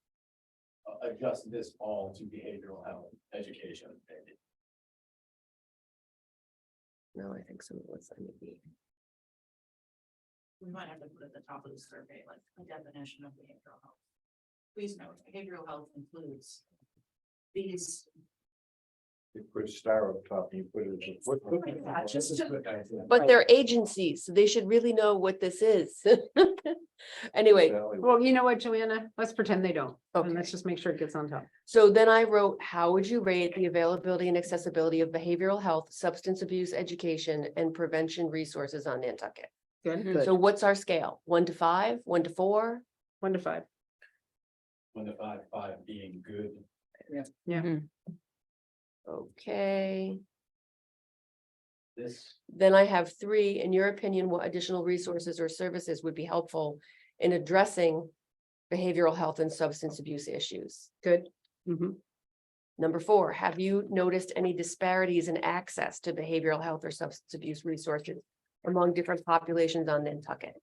adjust this all to behavioral health education. maybe. no, I think so. What's that maybe? We might have to put at the top of the survey, like a definition of behavioral health. Please note, behavioral health includes these. You put a star up top, and you put it as a footnote. Yeah, just to- But they're agencies, so they should really know what this is. Anyway, Well, you know what, Joanna? Let's pretend they don't. And Okay. let's just make sure it gets on top. so then I wrote, how would you rate the availability and accessibility of behavioral health, substance abuse education, and prevention resources on Nantucket? Good. So what's our scale? 1 to 5, 1 to 4? 1 to 5. 1 to 5, 5 being good. Okay, This, then I have 3. In your opinion, what additional resources or services would be helpful in addressing behavioral health and substance abuse issues? Good. Mhm. Number 4, have you noticed any disparities in access to behavioral health or substance abuse resources among different populations on Nantucket?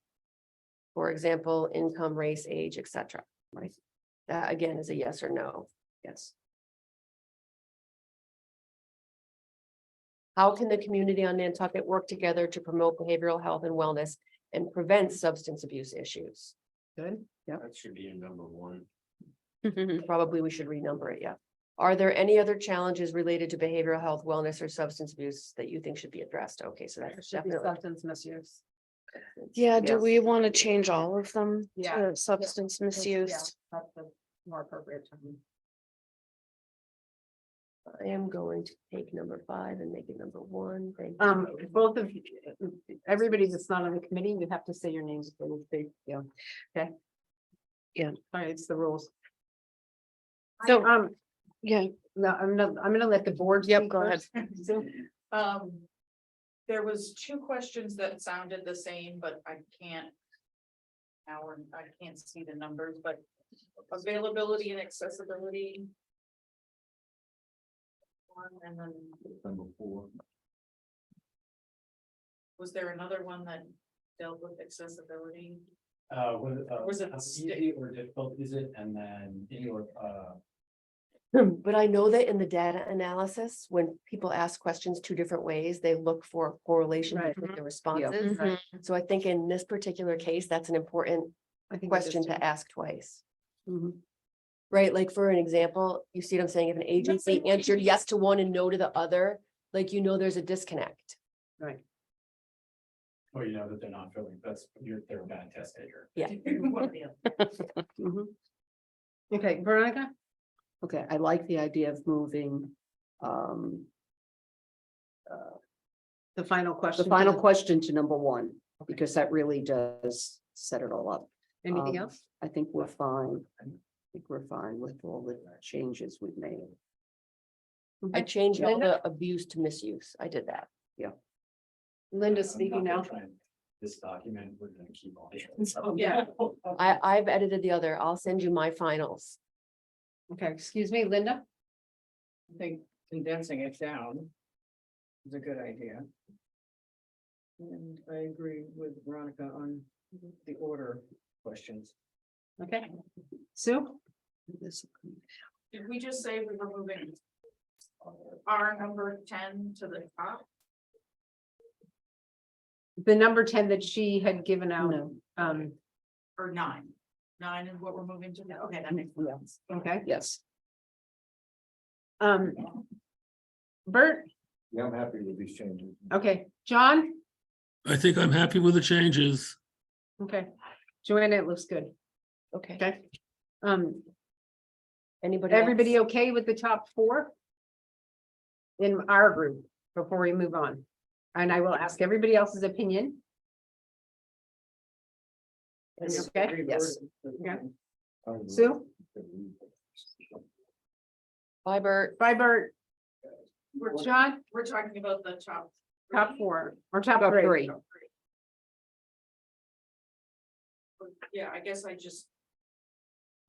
For example, income, race, age, etc. Right? That again is a yes or no. Yes. How can the community on Nantucket work together to promote behavioral health and wellness and prevent substance abuse issues? Good. That should be in number 1. Probably we should renumber it, yeah. Are there any other challenges related to behavioral health, wellness, or substance abuse that you think should be addressed? Okay, so that's Should be definitely. substance misuse. Yeah, do we want to change all of them Yeah. substance Yeah, that's the more appropriate term. I am going to take number 5 and make it number 1. Thank you. Both of you, everybody that's not on the committee, you have to say your names. Yeah. Okay. Yeah. All right, it's the rules. So- So, Yeah, no, I'm gonna let the board. Yep, speak go ahead. first. So, There was 2 questions that sounded the same, but I can't. I can't see the numbers, but availability and accessibility. One, and then Number 4. was there another one that dealt with accessibility? Was it how stick- easy or difficult is it? And then any or, But I know that in the data analysis, when people ask questions 2 different ways, they look for a correlation Right. between the responses. Right. So I think in this particular case, that's an important I think it is question too. to ask twice. Mhm. Right, like for an example, you see what I'm saying? If an agency answered yes to one and no to the other, like, there's a disconnect. Right. or you know that they're not filling, they're a bad test taker. Yeah. One or the other. Mhm. Okay, Veronica? Okay, I like the idea of moving The final question. the final question to number 1, because that really does set it all up. Anything Um, else? I think we're fine. I think we're fine with all the changes we've made. I Okay. changed all Linda? the abuse to misuse. I did that. Linda I'm speaking not now. gonna try and- This document, we're gonna keep on. Yeah. I've edited the other. I'll send you my finals. Okay, excuse me, Linda? I think condensing it down is a good idea. And I agree with Veronica on the order questions. Okay. Sue? Did we just say we were moving our number 10 to the top? The number 10 that she had given out, No. Or 9? 9 is what we're moving to now. Okay, that makes sense. okay, Yes, Bert, Yeah, I'm happy with these changes. okay, John, I think I'm happy with the changes. okay, Joanna, it looks good, Okay. okay. Anybody? Everybody else? okay with the top 4? In our group, before we move on, and I will ask everybody else's opinion. Okay, yes. Yeah. Sue? Bye, Bert. Bye, Bert, We're, John, we're talking about the top. top 4, or top Top 3. three. Yeah, I guess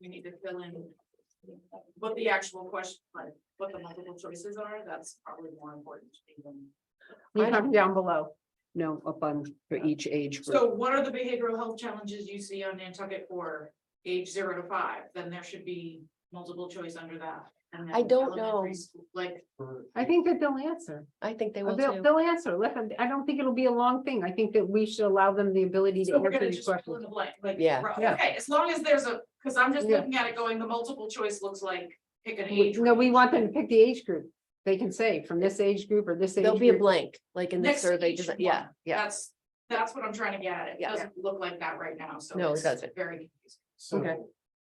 we need to fill in what the actual question, like, what the multiple choices are. That's probably more important to me than. You come down below. no, up on for each age group. So what are the behavioral health challenges you see on Nantucket for age 0 to 5? Then there should be multiple choice under that. And then I don't know. elementary school, like, I think that they'll answer. I think they will They'll, too. they'll answer. Let them, I don't think it'll be a long thing. I think that we should allow them the ability to so we're answer gonna these just fill in questions. the blank, like. Yeah. Yeah. Okay, as long as there's because I'm just Yeah. looking at it going, the multiple choice looks like pick an age. No, we range. want them to pick the age group. They can say from this age group or this age. There'll be a group. blank, like in the Next to survey. each doesn't- one. Yeah, yeah. That's what I'm trying to get at. It Yeah. doesn't look like that right now, so. No, it it's doesn't. Very confusing. So Okay.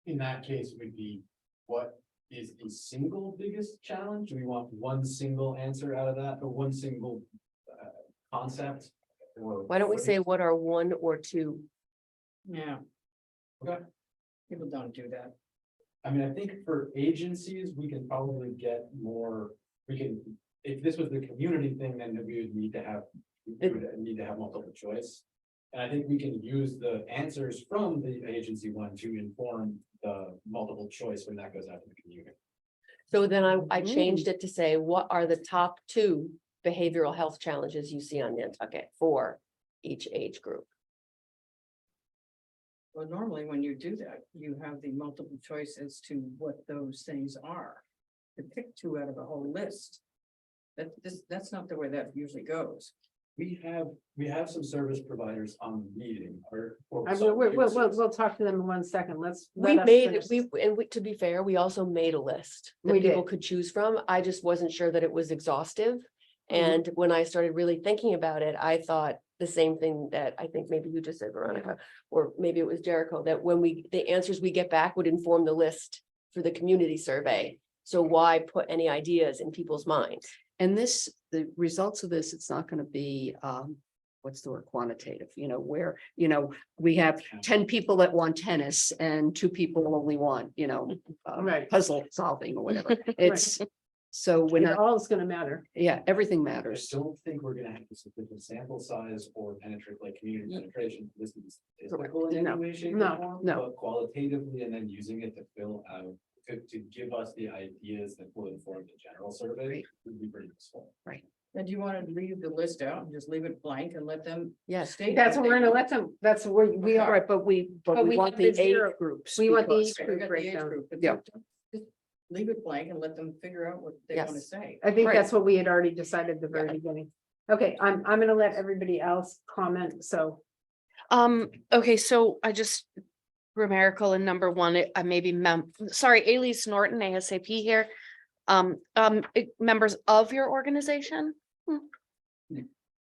in that case, would be what is the single biggest challenge? Do we want one single answer out of that or one single concept? Or Why don't we say what are 1 or 2? Yeah. Okay. People don't do that. I mean, I think for agencies, we can probably get more, if this was the community thing, then we would need to have, multiple choice. And I think we can use the answers from the agency one to inform the multiple choice when that goes out to the community. So then I changed it to say, what are the top 2 behavioral health challenges you see on Nantucket for each age group? Well, normally when you do that, you have the multiple choice as to what those things are. To pick 2 out of a whole list. That's not the way that usually goes. We have some service providers on the meeting or. We'll talk to them in 1 second. We let us made, finish. to be fair, we also made a list that We did. people could choose from. I just wasn't sure that it was exhaustive. Mm-hmm. And when I started really thinking about it, I thought the same thing that I think maybe you just said, Veronica, or maybe it was Jericho, that when the answers we get back would inform the list for the community survey. So why put any ideas in people's minds? And this, the results of this, it's not gonna be, what's the word, quantitative, where, we have 10 people that want tennis and 2 people only want, Right. puzzle solving or whatever. It's, so we're It not, all is gonna matter. yeah, everything I matters. don't think we're gonna have a sufficient sample size or penetrate like community penetration. This is statistical in No, any way, shape, no, or form, no. but qualitatively and then using it to fill out, to give us the ideas that will inform the general survey Right. would be pretty useful. And do you want to leave the list out and just leave it blank and let them? Yes. state That's what what we're they gonna want? let them, that's where we are. Right, but we we want have the the age zero. groups. We want the because- age Okay, we group got the age breakdown. group, but Yeah. just leave it blank and let them figure out what they want to Yes. say. I think Right. that's what we had already decided at the very beginning. Okay, I'm gonna let everybody else comment, so. Okay, so I just, Grammairical in number 1, I maybe sorry, Elise Norton, ASAP here. Members of your organization.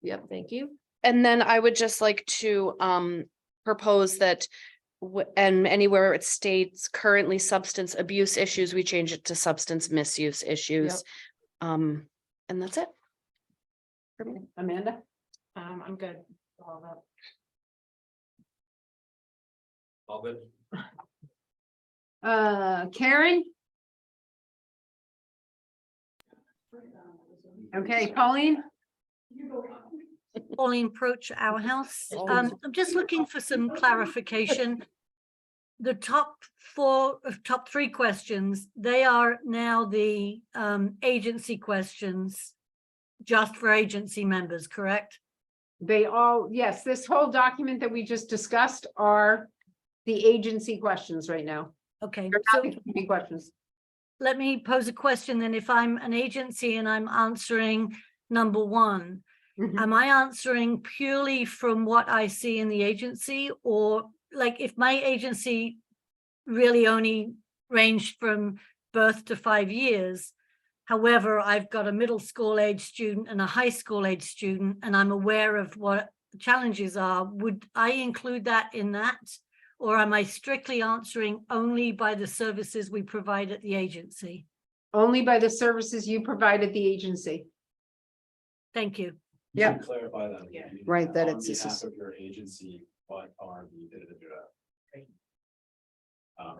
Yep, thank you. And then I would just like to propose that and anywhere it states currently substance abuse issues, we change it to substance misuse issues. And that's it. For me. Amanda? I'm good. All that. All good. Karen? Okay, Pauline? Pauline Proch, Our House. I'm just looking for some clarification. The top 3 questions, they are now the agency questions just for agency members, correct? They all, yes, this whole document that we just discussed are the agency questions right now. Okay, They're so not the committee questions. let me pose a question then. If I'm an agency and I'm answering number 1, Mhm. am I answering purely from what I see in the agency, or like if my agency really only ranged from birth to 5 years? However, I've got a middle school age student and a high school age student, and I'm aware of what the challenges are. Would I include that in that? Or am I strictly answering only by the services we provide at the agency? Only by the services you provide at the agency. Thank you. You Yeah. should clarify that. Yeah. Right, that On it's behalf of your agency, what are the da-da-da-da.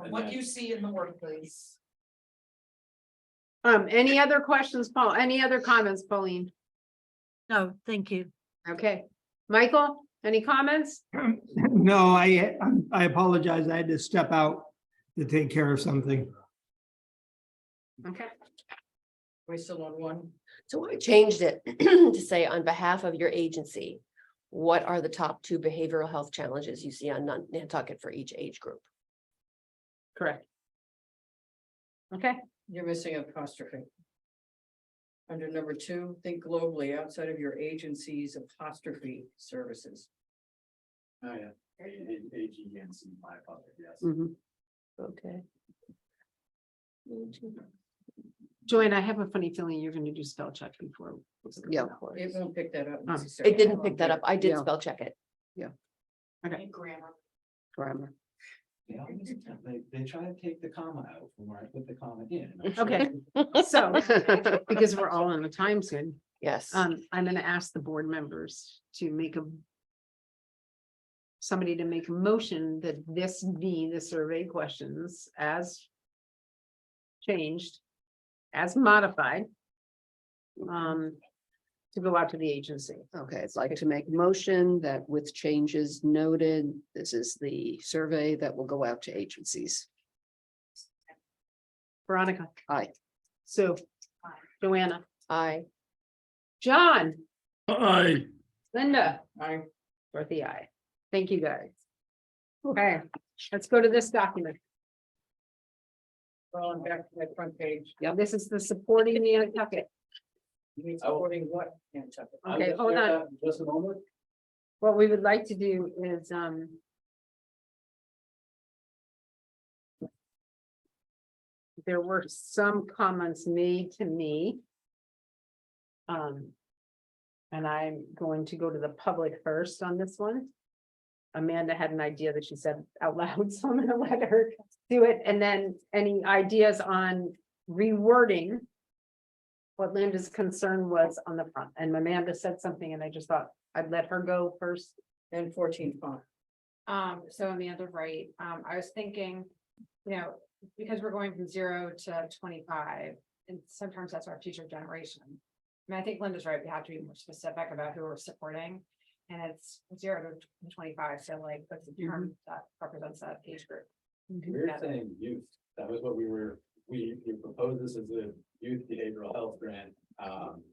And What then- you see in the workplace. Any other questions, Paul? Any other comments, Pauline? No, thank you. Okay, Michael, any comments? No, I apologize. I had to step out to take care of something. Okay, We're still on 1. So I changed it to say on behalf of your agency, what are the top 2 behavioral health challenges you see on Nantucket for each age group? correct. Okay, You're missing apostrophe. Under number 2, think globally outside of your agency's apostrophe services. Oh, yeah. AGNC, my apologies, yes. Mhm. Okay. Joanne, I have a funny feeling you're gonna do spell check before. Yeah. It won't pick that up. Oh. necessarily. It didn't pick that up. I did Yeah. spell check it. Okay, Grammar. Grammar. They always attempt- they try to take the comma out from where I put the comma in. I'm sure- Okay. So, because we're all on the time soon, Yes. I'm gonna ask the board members to somebody to make a motion that this be the survey questions as changed, as modified, to go out to the agency. Okay, I'd like to make a motion that with changes noted, this is the survey that will go out to agencies. Veronica. Aye. Sue. Joanna. John. Aye. Linda. I, Dorothy, aye. Thank you, guys. Okay, let's go to this document. going back to my front page. Yeah, this is the supporting the Nantucket. You mean supporting what, Nantucket? I will Okay, hold share on. that in just a moment. What we would like to do is, there were some comments made to me. And I'm going to go to the public first on this one. Amanda had an idea that she said out loud, so I'm gonna let her do it, and then any ideas on rewording what Linda's concern was on the front, and Amanda said something, and I just thought I'd let her go first. And 14 font. So Amanda, right, I was thinking, you know, because we're going from 0 to 25, and sometimes that's our future generation. I mean, I think Linda's right, we have to be more specific about who we're supporting. And it's 0 to 25, so like, what's the term that represents that age group? We're saying youth. That was what we proposed this as a youth behavioral health grant.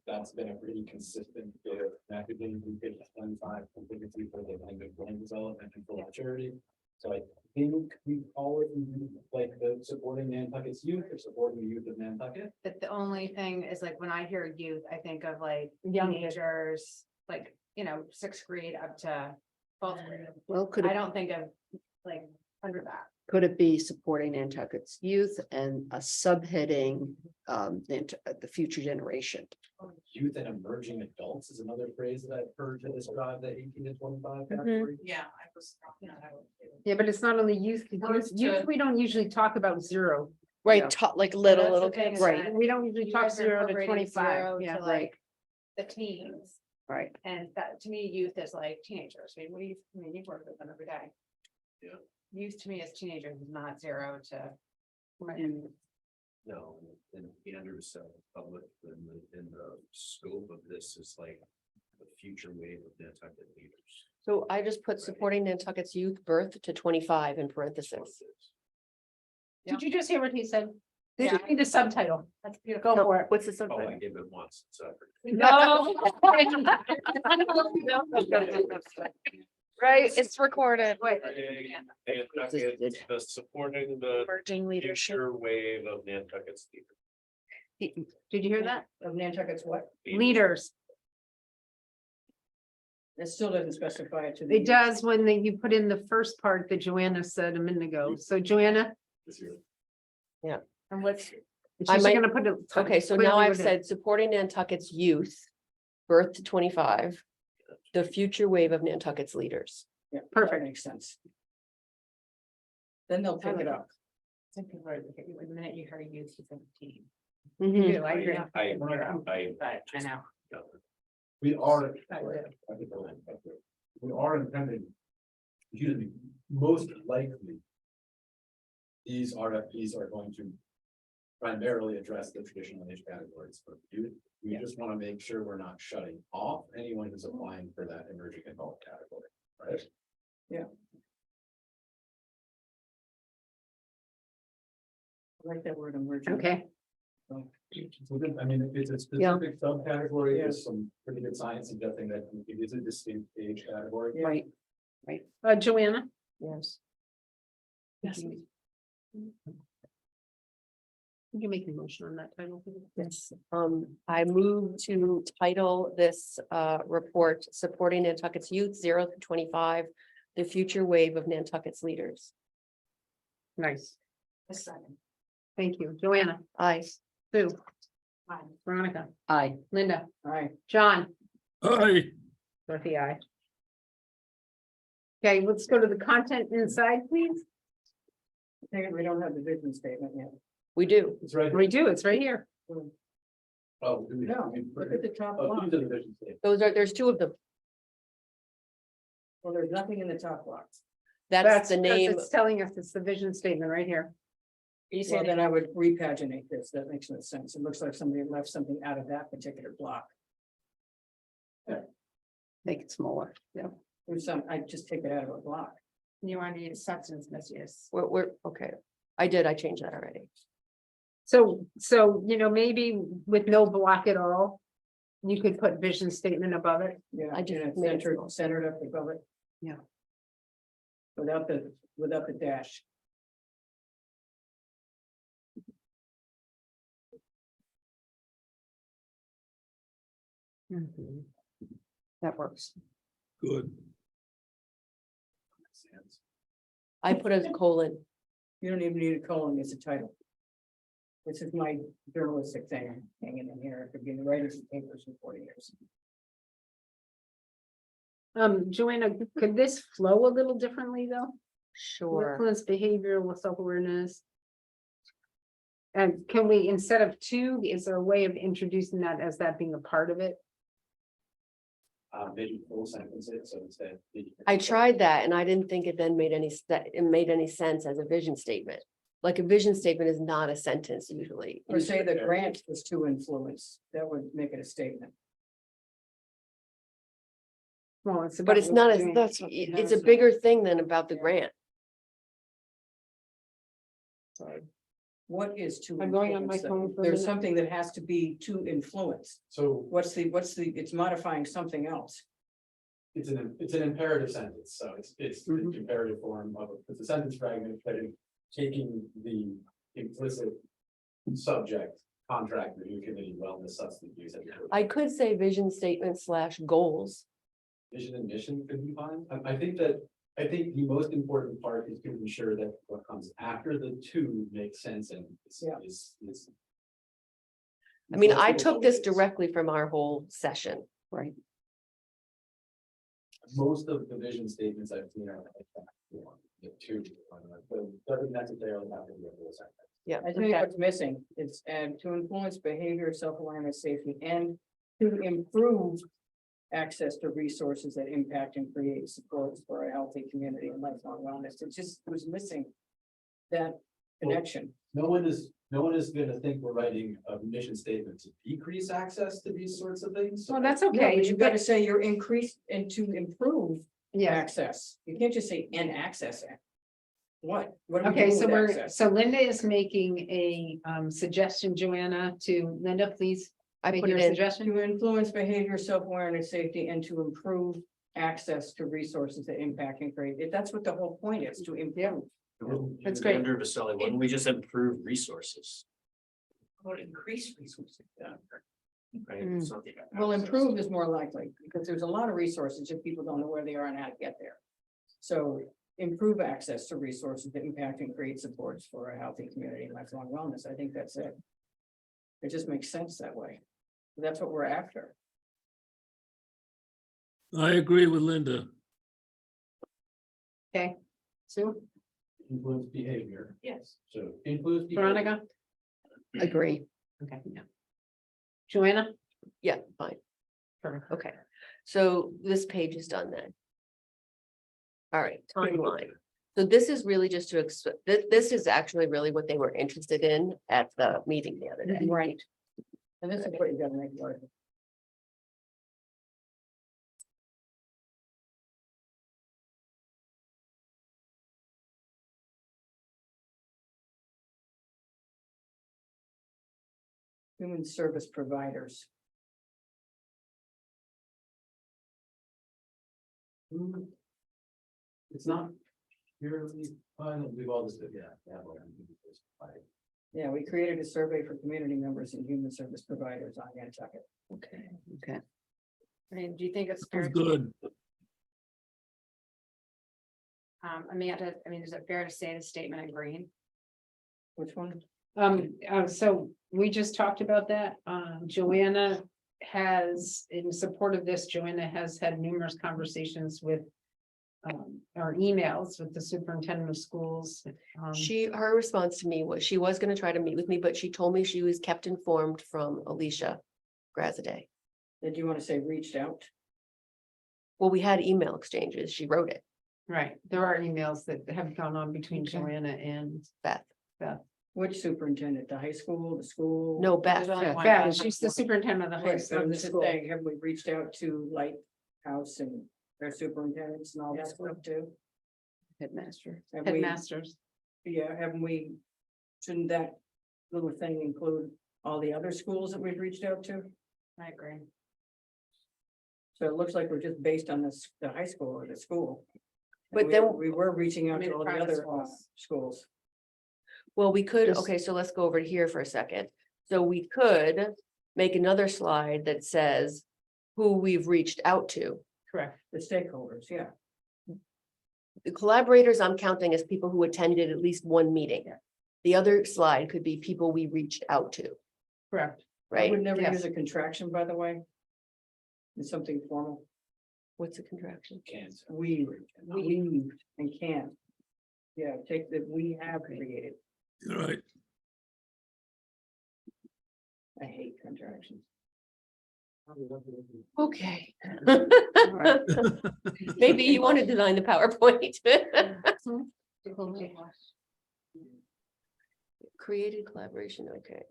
That's been a pretty consistent bit of messaging. We get 25 competency for the language brain development and full maturity. So I think we call it like the supporting Nantucket's youth or supporting the youth of Nantucket. But the only thing is like, when I hear youth, I think of like Young teenagers, like, you know, 6th grade up to 12th grade. Well, I don't think of like under that. could it be supporting Nantucket's youth and a subheading, the future generation? Youth and emerging adults is another phrase that I've heard to describe the 18 to 25 category. Yeah, I was. I would- Yeah, but it's not only youth, youth, we don't usually talk about 0. Right, Yeah. top, like That's little, the little thing kids, is right? that We don't usually you talk guys are 0 to incorporating 25, 0 yeah, to, right. like, the teens, Right. and that, to me, youth is like teenagers. I mean, you work with them every day. Yeah. Youth to me is teenagers, is not 0 to. No, and Andrew's public in the scope of this is like the future wave of Nantucket leaders. So I just put supporting Nantucket's youth birth to 25 in parentheses. Did you just hear what he said? This Yeah. should be the subtitle. That's beautiful. Go for it. What's the Oh, I subject? gave it once, so. No. Right, it's recorded. Nantucket, supporting the Emerging leadership. future wave of Nantucket's leaders. Did you hear that? Of Nantucket's what? Leaders. It still doesn't specify it to. It does when you put in the first part that Joanna said a minute ago. So Joanna, This year. And what's, she's I might- gonna put it. okay, so clearly now I've what it- said supporting Nantucket's youth birth to 25, the future wave of Nantucket's leaders. Yeah, that Perfect. makes sense. Then they'll pick it up. The minute you hear youth, you think teen. Mhm. I agree. I I know. We are. We are intending. Excuse me, most likely. These RFPs are going to. Primarily address the traditional age categories for youth. We just want to make sure we're not shutting off anyone who's applying for that emerging adult category, right? I like that word emerging. Okay, Within, I mean, if it's a Yeah. specific subcategory, there's some pretty good science suggesting that it is a distinct age category. Right, Joanna? yes. Yes. Would you make a motion on that title? please? Yes, I move to title this report supporting Nantucket's youth 0 to 25, the future wave of Nantucket's leaders. Nice, A second. thank you. Joanna, Aye. Sue, Fine. Veronica, Aye. Linda, All right, John, Aye. Dorothy, I. Okay, let's go to the content inside, please. I think we don't have the vision statement yet. We do. It's right. We do, it's right here. Oh, do we? No, we- look at the top Oh, block. these are the vision statements. There's two of them. Well, there's nothing in the top box. That's the because name. It's telling us it's the vision statement right here. Well, then I would repaginate this. That makes no sense. It looks like somebody left something out of that particular block. Make it smaller. Yeah. There's some, I just take it out of a block. You want to use substance misuse. We're okay. I changed that already. So, you know, maybe with no block at all, you could put vision statement above it. Yeah, I just and it's made it centered, small. centered up above it. Yeah. Without the dash. That works. Good. I put a colon. You don't even need a colon, it's a title. This is my journalistic thing I'm hanging in here. It could be in the writers and papers for 40 years. Joanna, could this flow a little differently though? Sure. Influence behavior with self-awareness. And can we, instead of two, is there a way of introducing that as that being a part of it? Maybe full sentences, so instead. I tried that and I didn't think it then made any sense as a vision statement. Like a vision statement is not a sentence usually. Or say the grant was to influence, that would make it a statement. Well, it's. But about it's not, doing- it's a bigger thing than about the grant. What is to? I'm going on my influence, though? phone for a There's minute. something that has to be to influence. So It's modifying something else. it's an imperative sentence, so it's the imperative form of, it's a sentence fragment, but in taking the implicit subject, contract review committee, wellness, substance use. I could say vision statement / goals. Vision and mission could be fine. I think the most important part is to ensure that what comes after the two makes sense and Yeah. is. I mean, I took this directly from our whole session. Right. Most of the vision statements I've seen are like that, the two, but doesn't necessarily have to be a full sentence. Yeah. I think what's missing is and to influence behavior, self-awareness, safety, and to improve access to resources that impact and create supports for a healthy community and lifelong wellness. It just was missing that connection. No one is gonna think we're writing a mission statement to decrease access to these sorts of things. Well, that's No, okay. but you gotta say you're increased and to improve Yeah, access. You can't just say and access. What? What are we okay, doing so with we're, access? so Linda is making a suggestion, Joanna, to Linda, please. I make put your it in. suggestion. To influence behavior, self-awareness, safety, and to improve access to resources that impact and create. That's what the whole point is, to improve. That's great. Under Vasselli, why don't we just improve resources? Or increase resources. Right? Mm. Something like Well, access. improve is more likely, because there's a lot of resources, if people don't know where they are and how to get there. So improve access to resources that impact and create supports for a healthy community and lifelong wellness. I think that's it. It just makes sense that way. That's what we're after. I agree with Linda. Okay, Sue, Influence behavior, Yes. so influence. behavior. Veronica, Agree. okay, yeah. Joanna? Yeah, fine. Perfect. Okay, so this page is done then. All right, timeline. So this is really just to, this is actually really what they were interested in at the meeting the other day. Right. And this is what you gotta make work. Human service providers. It's not purely, we've all just, yeah. Yeah, we created a survey for community members and human service providers on Nantucket. Okay, okay. I mean, do you think it's fair? That's to- good. Amanda, I mean, is it fair to say the statement in green? Which one? So we just talked about that. Joanna has, in support of this, Joanna has had numerous conversations with or emails with the superintendent of schools. Her response to me was she was gonna try to meet with me, but she told me she was kept informed from Alicia Graziadei. Did you want to say reached out? Well, we had email exchanges. She wrote it, Right, there are emails that have gone on between Okay. Joanna and Beth. Which superintendent? The high school, the school? No, Beth. There's only Beth. one. Beth, she's the superintendent of the high Right, school. but I'm just saying, have we reached out to Lighthouse and their superintendents and all that stuff too? Headmaster, Have we- headmasters. Yeah, haven't we? Shouldn't that little thing include all the other schools that we've reached out to? I agree. So it looks like we're just based on this, the high school or the school. But We- then- We were reaching I out mean, to all the private other schools. schools. Well, we could, Just- okay, so let's go over here for a second. So we could make another slide that says who we've reached out to. Correct. The stakeholders, yeah. The collaborators I'm counting as people who attended at least one meeting. The other slide could be people we reached out to, Correct. I right? would never Yes. use a contraction, by the way. It's something formal. What's a contraction? Can't. We and can. Yeah, take that we have created. You're right. I hate contractions. Okay. Maybe you want to design the PowerPoint. Created collaboration, okay.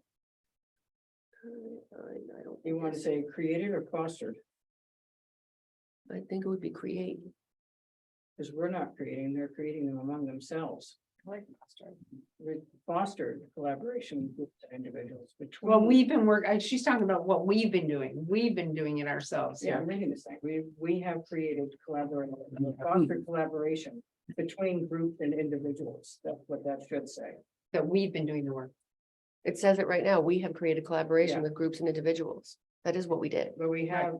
I don't. You think want to it's- say created or fostered? I think it would be create. Because we're not creating, they're creating them among themselves. We fostered collaboration with individuals between. Well, we've been she's talking about what we've been doing. We've been doing it ourselves. Yeah, I'm reading this thing. We have created collaboration, fostered collaboration between groups and individuals. That's what that should say. That we've been doing the work. It says it right now. We have created collaboration Yeah. with groups and individuals. That is what we did. But we have.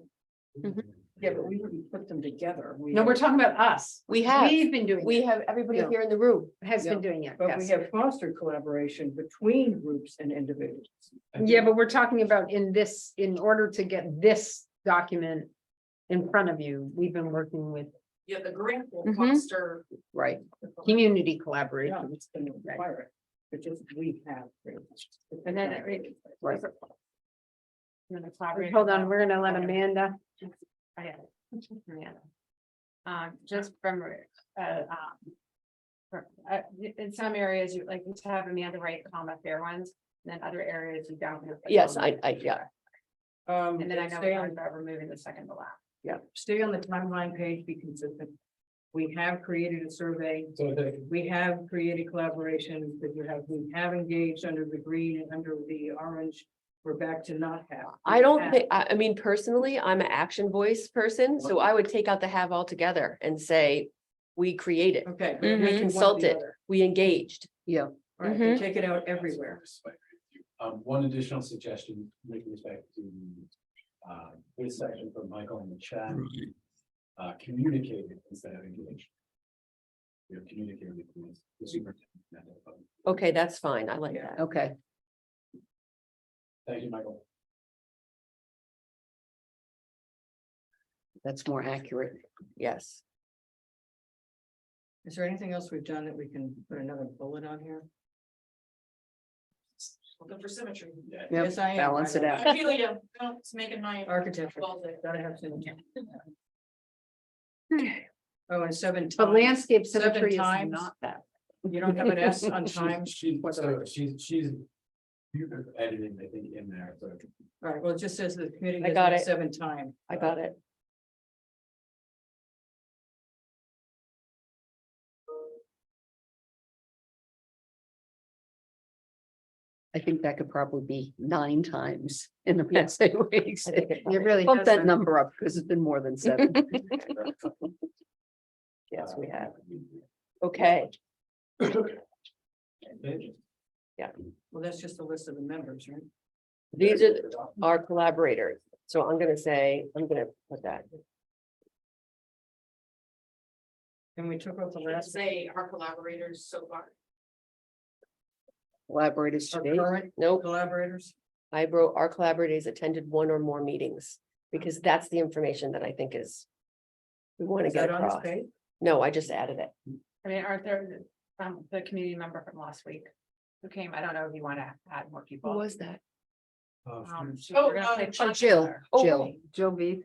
Mhm. Yeah, but we wouldn't put them together. No, we're talking about us. We have, We've been doing. we it. have everybody Yeah. here in the room. Has Yeah. been doing it. But we Yes. have fostered collaboration between groups and individuals. Yeah, but we're talking about in order to get this document in front of you, we've been working with, Yeah, the grant will Mhm. foster. right, community Yeah, collaboration. it's gonna require it, but just we have. And then right. Hold on, we're gonna let Amanda. Just from, in some areas, you like to have Amanda write comma fair ones, and then other areas you don't. have the Yes, comma. yeah. And then I know we Stay talked on, about removing the second to last. yeah, stay on the timeline page, be consistent. We have created a survey. So the, We have created collaboration, but we have engaged under the green and under the orange. We're back to not have. I don't think, I mean, personally, I'm an action voice person, so I would take out the have altogether and say, we created, Okay. we one or the consulted, other. we engaged. Yeah. All right, then take it out everywhere. One additional suggestion with respect to this section from Michael in the chat, Right. communicated instead of engaged. We have communicated with the superintendent. Okay, that's fine. I like Yeah. that. Okay. Thank you, Michael. That's more accurate. Yes. Is there anything else we've done that we can put another bullet on here? Looking for symmetry. Yep, Yes, I am. balance it out. I feel you, no, it's making my. Architecture, Well, the- gotta have some. Oh, and seven. But times. landscape Seven symmetry is times. not that. You don't have an S on time. She's editing, I think, in there, so. All right, well, it just says the committee. I has got met it. 7 times. I got it. I think that could probably be 9 times in the past 8 weeks. I think it It really Bump has that been. number up because it's been more than 7. Yes, we have. Okay, Well, that's just a list of the members, right? these are our collaborators. So I'm gonna put that. And we took off the Let's last. say our collaborators so far. Collaborators Our today. current Nope, collaborators. I wrote our collaborators attended 1 or more meetings, because that's the information that I think is. We want to Is get that on this across. page? No, I just added it. I mean, aren't there, the community member from last week who came, I don't know if you want to add more Who people. was that? Oh, We're gonna say Oh, Jill, Oh, Jill. right. Jill B.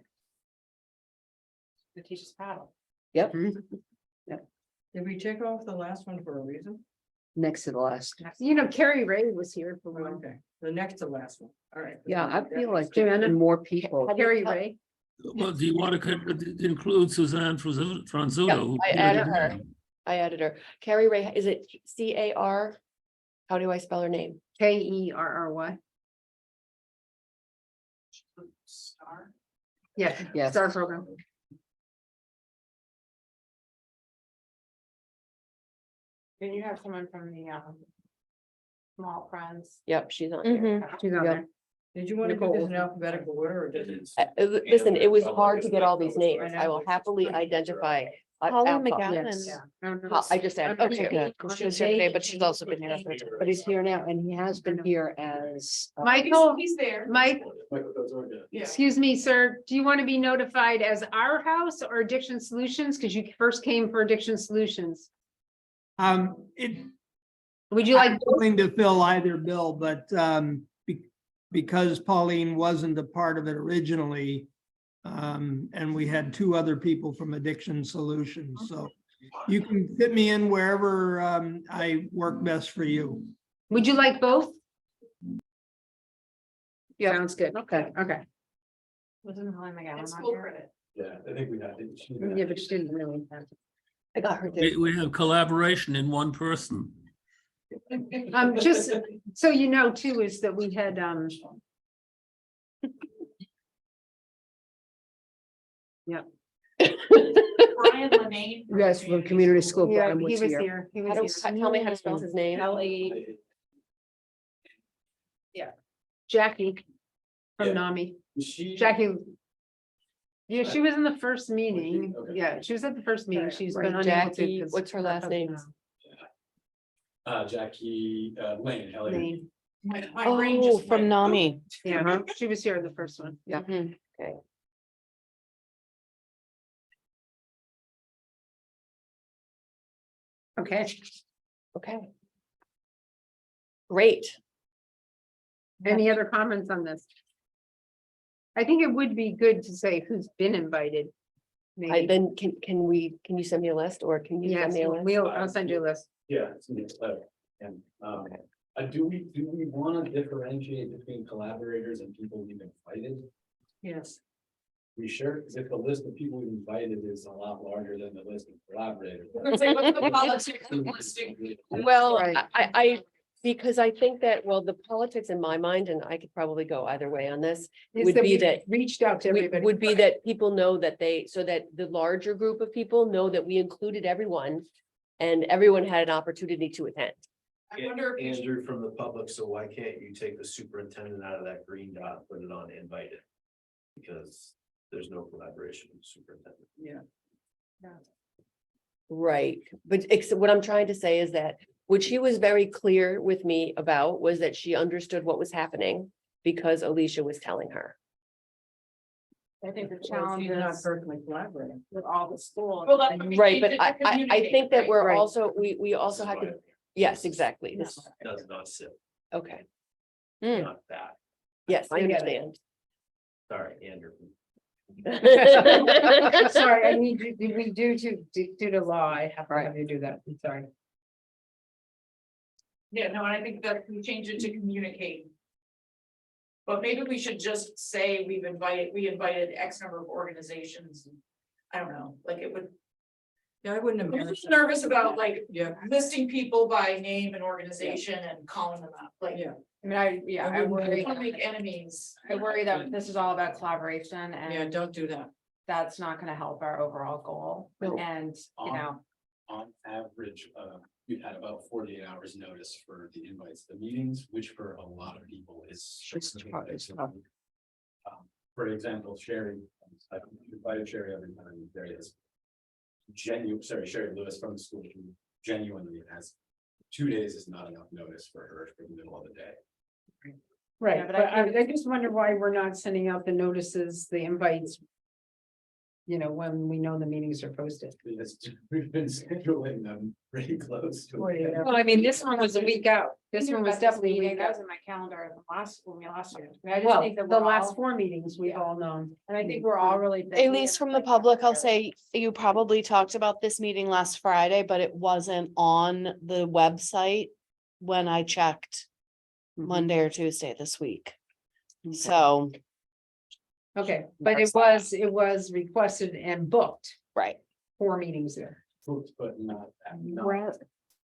The teacher's paddle. Yep, Did we take off the last one for a reason? next to the last. You know, Carrie Ray was here for Oh, one. okay, the next to last one, all right. Yeah, I feel like Joanna? there are more people. Carrie Ray. Well, do you want to include Suzanne Franzuto? who I appeared added in- her. I added her. Carrie Ray, is it CAR? How do I spell her name? KERRY. Star. Yes. Yes. Star program. Then you have someone from the, small friends. Yep, she's on here. She's on Yeah. there. Did you want to do this in alphabetical order or did it? Listen, it was hard to get all these names. I will happily identify. Colin Alpha. McGowan. I just added. Okay, good. 'Cause she was here today, but she's also been here. But he's here now and he has been here as. Michael, He's there. Mike, Michael goes over to- Yeah. excuse me, sir, do you want to be notified as our house or Addiction Solutions? Because you first came for Addiction Solutions. It, Would you like? I'm willing to fill either bill, but because Pauline wasn't a part of it originally, and we had two other people from Addiction Solutions, so you can fit me in wherever I work best for you. Would you like both? Yeah. Sounds good. Okay. Okay. Wasn't Helen McGowan It's on full here? credit. Yeah, I think we had, didn't she? Yeah, but she didn't really. I got her. We have collaboration in one person. Just so you know too, is that we had, Brian Lenane. Yes, from community school. yeah, Brian he was here. He How was do- here. Tell me how to spell his name. Jackie from Yeah. NAMI. She. Jackie. Yeah, she was in the first meeting. Okay. Yeah, she was at the first meeting. She's Right, been unable to. Jackie, 'cause what's her last of, name? Jackie, Lane, Elliott. Lane. My brain Oh, just from went- NAMI. Yeah, she was here the first one. Yeah. Okay. Okay. Okay. Great. Any other comments on this? I think it would be good to say who's been invited. Maybe. Then can you send me a list or can you Yes, send me a list? I'll send you a list. Yeah, it's in this letter. And, do we want to differentiate between collaborators and people we've invited? Yes. We sure, because if the list of people we've invited is a lot larger than the list of collaborators. What's the politics of listing? Well, Right. because I think that, well, the politics in my mind, and I could probably go either way on this, Is would that be we that reached out to everybody. would be that people know that so that the larger group of people know that we included everyone and everyone had an opportunity to attend. I wonder if you should- Andrew from the public, so why can't you take the superintendent out of that green dot, put it on invited? Because there's no collaboration with the superintendent. Yeah. Right, but what I'm trying to say is that, what she was very clear with me about was that she understood what was happening because Alicia was telling her. I think the Well, challenge she's not is personally collaborating. with all the schools. Well, that's what we Right, changed but it to I communicate, think that right? we're Right. also, we also have to, yes, exactly, this, Does not sit, okay, not that. yes, I I get it. understand. Sorry, Andrew. Sorry, I need you, we do to law, I have to have you do that, I'm sorry. Yeah, no, and I think that we change it to communicate. But maybe we should just say we invited X number of organizations. I don't know, like it would, Yeah, I wouldn't I'm embarrass. just nervous about like Yeah, listing people by name and organization and calling them out, like. yeah, I mean, I I worry, don't wanna make enemies. I worry that this is all about collaboration yeah, and don't do that. that's not gonna help our overall goal. No. And, you know, On average, we've had about 48 hours notice for the invites to meetings, which for a lot of people is. For example, Sherry, I've invited Sherry every time there is. Sherry Lewis from the school, who genuinely has 2 days is not enough notice for her for the middle of the day. Right, Yeah, but but I I just wonder why we're not sending out the notices, the invites. You know, when we know the meetings are posted. Because we've been scheduling them pretty close to. it. Well, I mean, this one was a week out. This one was definitely a week that out. was in my calendar when we last year. I just Well, think that the we're last all- 4 meetings, we've all known. And I think we're all really. busy At least from the and, like, public, I'll say you probably talked about this meeting last Friday, but it wasn't on the website when I checked Monday or Tuesday this week. So, Okay, but it was requested and booked right. 4 meetings there. Booked, but not.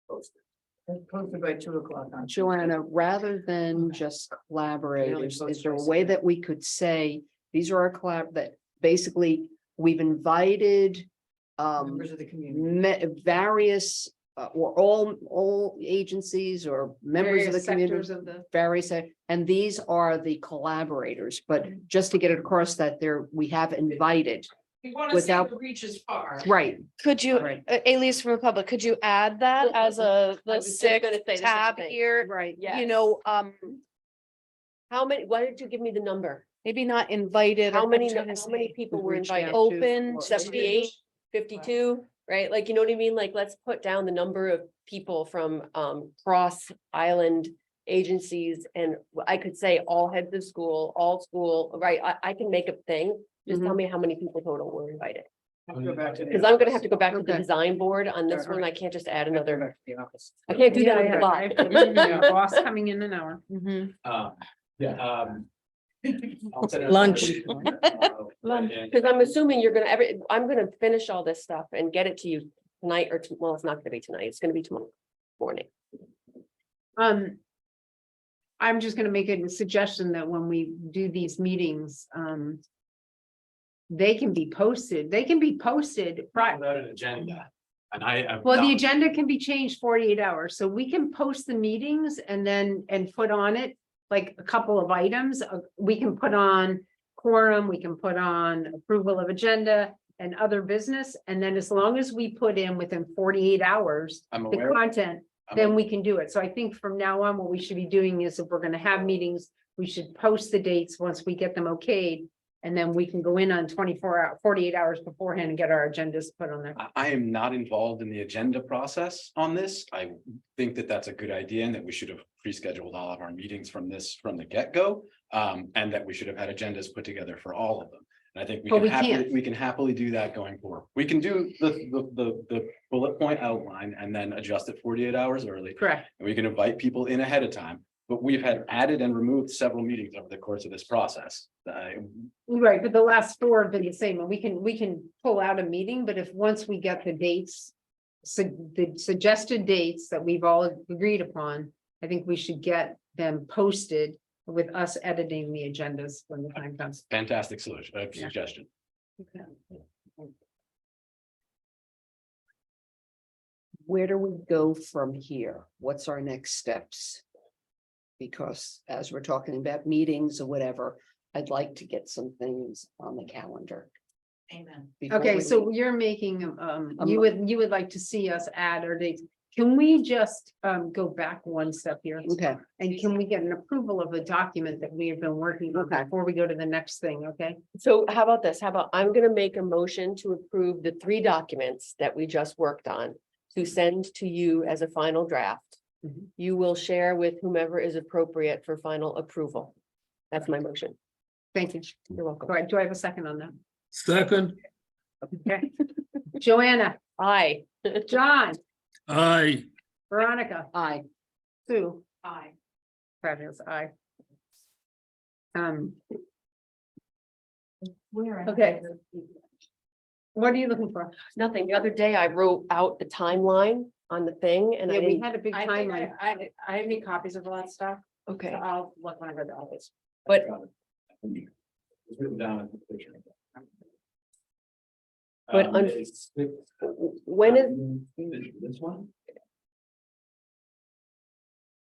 Posted. It's posted by 2:00 on. Joanna, rather than just collaborators, Really is there a close way to that we could say, these are our that basically we've invited Members of the community. various or all agencies or members of the Various community. sectors of the. Various, and these are the collaborators, but just to get it across that we have invited, We want to see Without- the reach is far. right, Could you, Right. Elise from Republic, could you add that as I the was just gonna sixth say the same tab thing. here? right. Yes. You know, How many, why did you give me the number? maybe not invited. How or many, trying to how many say people were reached invited? out to- Open. or- 78, 52, right? Like, you know what I mean? Like, let's put down the number of people from cross island agencies, and I could say all heads of school, all school, right? I can make a thing. Just tell me how many people total were invited. Go back to the Because I'm gonna have to go back to the Okay. design board on this Yeah, one. I can't just add Go another, back to the office. I can't do that on Yeah, the yeah, fly. I have to leave now. Boss coming in an hour. Mhm. Yeah. I'll send it- Lunch. Because I'm assuming you're gonna, I'm gonna finish all this stuff and get it to you tonight or, well, it's not gonna be tonight. It's gonna be tomorrow morning. I'm just gonna make a suggestion that when we do these meetings, they can be posted, Without an agenda. And I am. Well, the not- agenda can be changed 48 hours, so we can post the meetings and then, and put on it like a couple of items. We can put on quorum, we can put on approval of agenda and other business. And then as long as we put in within 48 hours, I'm the aware. content, then we can do it. So I think from now on, what we should be doing is if we're gonna have meetings, we should post the dates once we get them okayed. And then we can go in on 48 hours beforehand and get our agendas put on there. I am not involved in the agenda process on this. I think that that's a good idea and that we should have pre-scheduled all of our meetings from the get-go. And that we should have had agendas put together for all of them. And I think But we we can happily do that going forward. We can do the bullet point outline and then adjust it 48 hours early. Correct. And we can invite people in ahead of time. But we've had added and removed several meetings over the course of this process. Right, but the last four have been the same, and we can pull out a meeting, but if once we get the dates. The suggested dates that we've all agreed upon, I think we should get them posted with us editing the agendas when the time comes. Fantastic suggestion. Where do we go from here? What's our next steps? Because as we're talking about meetings or whatever, I'd like to get some things on the calendar. Amen. before Okay, we so leave. you're making, you would like to see us add our dates. Can we just go back one step here? Okay, And can we get an approval of the document that we have been working on Okay. before we go to the next thing, okay? So how about this? How about I'm gonna make a motion to approve the 3 documents that we just worked on to send to you as a final draft. Mhm. You will share with whomever is appropriate for final approval. That's my motion. Thank you. You're welcome. Do I have a second on that? Second, Okay. Joanna, Aye. John, aye. Veronica, aye. Sue, Aye. fabulous, aye. Okay, Okay. what are you looking for? Nothing. The other day I wrote out the timeline on the thing and I Yeah, we didn't, had a big I think timeline. I need copies of all that stuff, so okay, I'll look when I go to the office. but It's written down in the picture. But It's- when is, This one?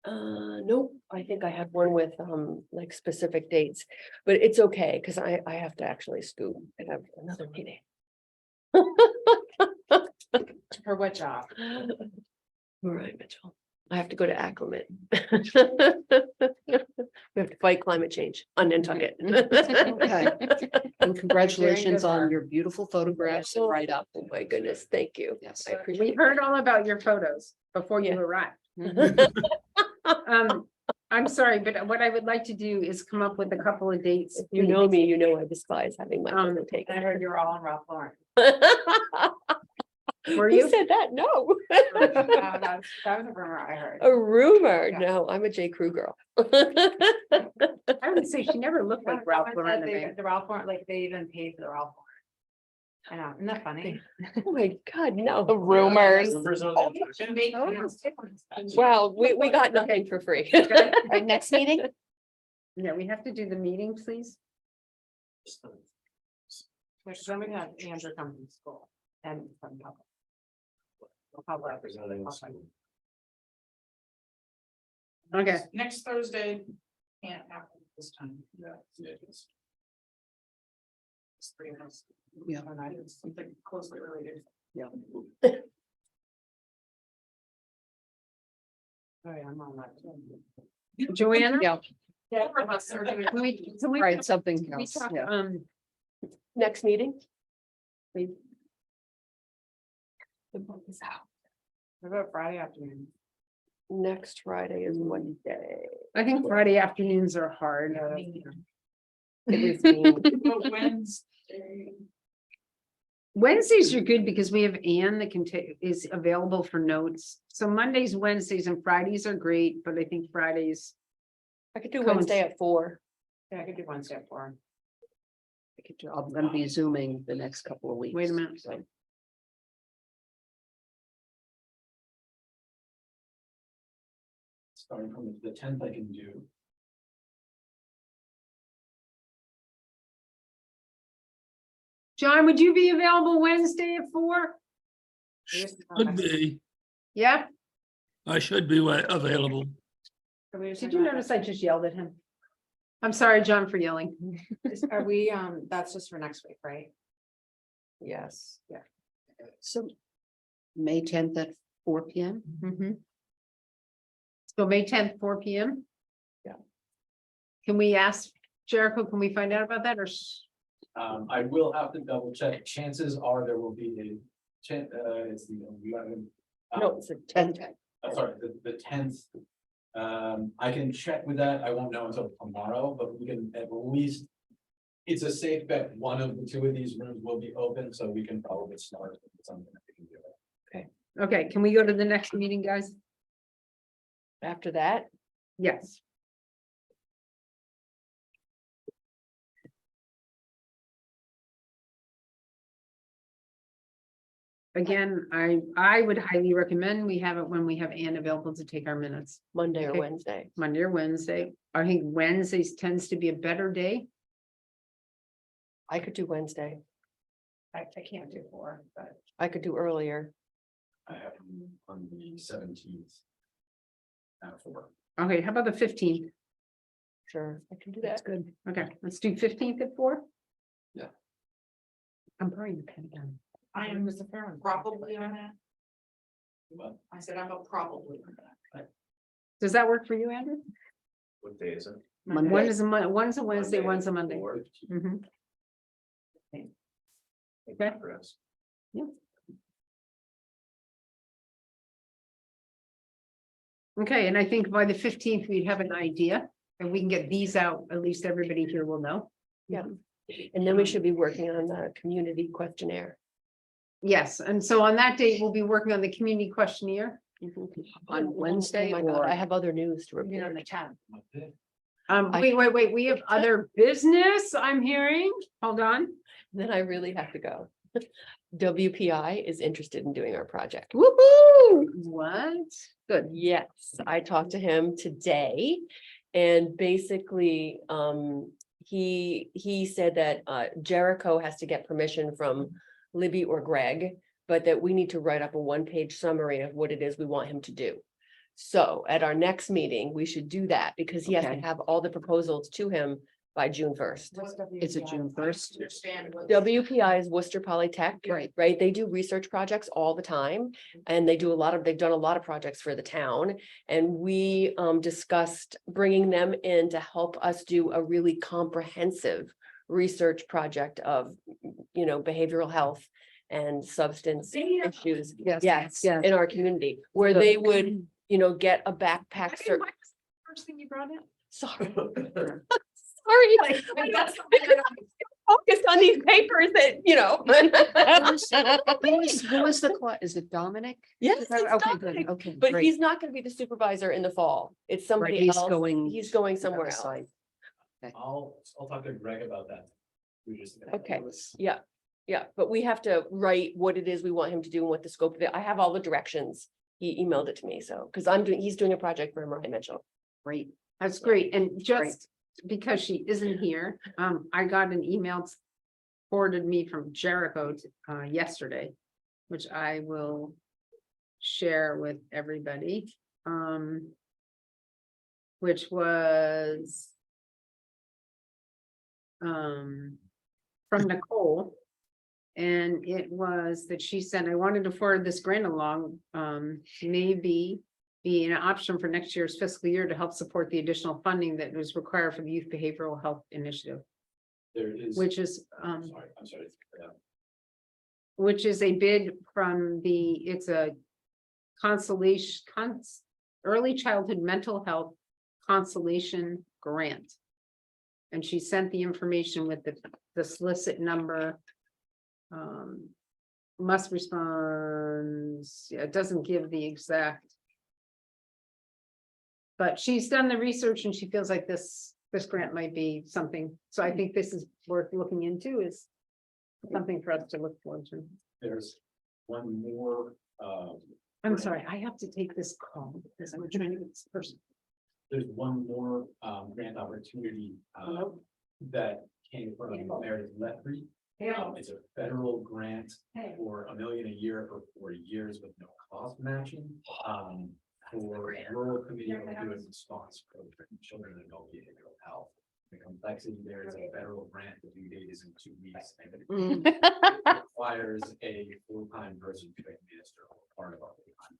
nope, I think I had one with like specific dates, but it's okay, because I have to actually scoot and have another meeting. For what job? All right, Mitchell. I have to go to acclimate. We have to fight climate change on Nantucket. Okay. And congratulations good on work. your beautiful photographs and write-up. Oh, my goodness, thank you. Yes. I We appreciate heard all about your photos before you Yeah. arrived. it. I'm sorry, but what I would like to do is come up with a couple of dates. If you know me, you know I despise having my photo I taken. heard you're all in Ralph Lauren. Were Who you? said that? No. That was a rumor I heard. A rumor. Yeah. No, I'm a J. Crew girl. I would say she never looked like Ralph Lauren to me. The Ralph Lauren, like they even paid for the Ralph Lauren. I know, isn't that funny? Oh my God, no. Rumors. Rumors on the- Well, we got nothing for free. Right, next meeting? Yeah, we have to do the meeting, please. Which then we have Andrew come from school and from public. Public. Representing the school. Okay, Next Thursday can't happen this time. Yeah, it's- It's 3 of us. Yeah. And I did something closely related. Yeah. Sorry, I'm on that. Joanna? Yeah, Four of us are doing. Can we, right, something we else, talk, yeah. Next meeting? What about Friday afternoon? Next Friday is Wednesday. I think Friday afternoons are hard. It was me. Wednesday. Wednesdays are good because we have Anne that can take, is available for notes. So Mondays, Wednesdays and Fridays are great, but I think Fridays. I could do Wednesday at 4. Yeah, I could do Wednesday at 4. I'm gonna be zooming the next couple of weeks. Wait a minute. so. Starting from the 10th, I can do. John, would you be available Wednesday at 4? Should be, Yeah? I should be available. Did you notice I just yelled at him? I'm sorry, John, for yelling. Are we, that's just for next week, right? Yes. So May 10th at 4 p.m. Mhm. So May 10th, 4 p.m. Yeah. Can we ask Jericho, can we find out about that or? I will have to double check. Chances are there will be it's the 11th. No, it's the 10th. Sorry, the 10th. I can check with that. I won't know until tomorrow, but we can at least. It's a safe bet. One of the two of these rooms will be open, so we can probably start with something that we can do. Okay, can we go to the next meeting, guys? After that, Yes. Again, I would highly recommend we have it when we have Ann available to take our minutes, Monday or Okay. Wednesday. Monday or Wednesday. I think Wednesdays tends to be a better day. I could do Wednesday. I can't do 4, but. I could do earlier. I have on the 17th. At 4. Okay, how about the 15th? Sure, I can do That's that. good. Okay, let's do 15th at 4. Yeah. I'm buying the pen down. I am probably on that. Well, I said I'm a probably on that. Does that work for you, Andrew? What day is it? Monday. One is one's a Wednesday, Monday one's a at Monday. 4. Mhm. Okay. Okay, and I think by the 15th, we'd have an idea, and we can get these out, at least everybody here will know. Yeah. And then we should be working on the community questionnaire. Yes, and so on that date, we'll be working on the community questionnaire. On Wednesday Oh my God, or- I have other news to You know, on report. the 10th. Wait, we have other business, I'm hearing. Hold on. Then I really have to go. WPI is interested in doing our project. Woohoo! What? Good. Yes, I talked to him today. And basically, he said that Jericho has to get permission from Libby or Greg, but that we need to write up a 1-page summary of what it is we want him to do. So at our next meeting, we should do that because he has to Okay. have all the proposals to him by June 1st. Is it June 1st? Understand what. WPI is Worcester Polytech. Right. Right, they do research projects all the time, and they've done a lot of projects for the town. And we discussed bringing them in to help us do a really comprehensive research project of, behavioral health and substance issues. Yes. Yes, yes. in our community, where So- they would, get a backpack. First thing you brought in? Sorry. Sorry. Focused on these papers that. Who is is it Dominic? Yes, it's Okay, Dominic. good, okay. But great. he's not gonna be the supervisor in the fall. It's somebody he's else. going He's going to somewhere the else. site. I'll talk to Greg about that. We just. Okay. Yeah, but we have to write what it is we want him to do and what the scope of it. I have all the directions. He emailed it to me, so, because he's doing a project for Mariah Mitchell. Great. That's great, and just because she isn't here, I got an email forwarded me from Jericho yesterday, which I will share with everybody. Which was from Nicole. And it was that she said, I wanted to forward this grant along, maybe be an option for next year's fiscal year to help support the additional funding that was required for the Youth Behavioral Health Initiative, There is. which is, I'm sorry. which is a bid from it's a consolation, early childhood mental health consolation grant. And she sent the information with the solicit number. Must respond, yeah, it doesn't give the exact. But she's done the research and she feels like this grant might be something, so I think this is worth looking into, is something for us to look forward to. There's one more, I'm sorry, I have to take this call because I'm trying to get this person. there's one more, grant opportunity, that came from Meredith Lethbridge. It's a federal grant for $1 million a year for 4 years with no cost matching. For rural community opioid response program, children and adult behavioral health. The complexity there is a federal grant, the due date is in 2 weeks. And it requires a full-time person to administer part of our full-time.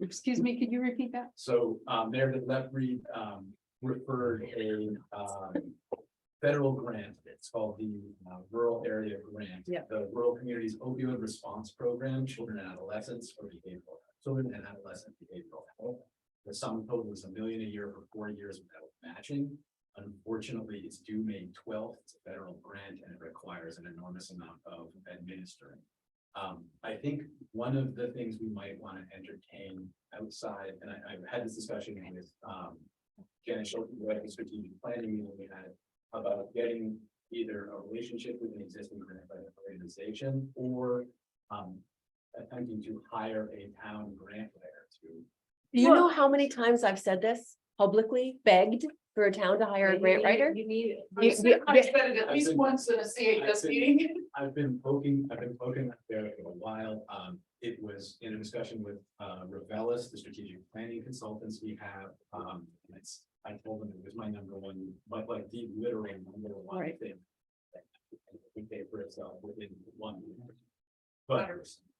Excuse me, could you repeat that? So, Meredith Lethbridge, referred a, federal grant. It's called the Rural Area Grant. Yeah. The Rural Communities Opioid Response Program, Children and Adolescents for Behavioral, Children and Adolescent Behavioral Health. The sum total is $1 million a year for 4 years without matching. Unfortunately, it's due May 12th. It's a federal grant and it requires an enormous amount of administering. I think one of the things we might want to entertain outside, and I've had this discussion with Janet Schultz, who had the strategic planning meeting we had, about getting either a relationship with an existing grant organization or attempting to hire a town grant writer to. Do you know how many times I've said this publicly, begged for a town to hire a grant writer? You need. You- I've said it at least once in a CHS meeting. I've been poking up there for a while. It was in a discussion with Revelis, the strategic planning consultants we have. I told them it was my number one, but like the literal number one Right. thing. That we pay for itself within 1 year. But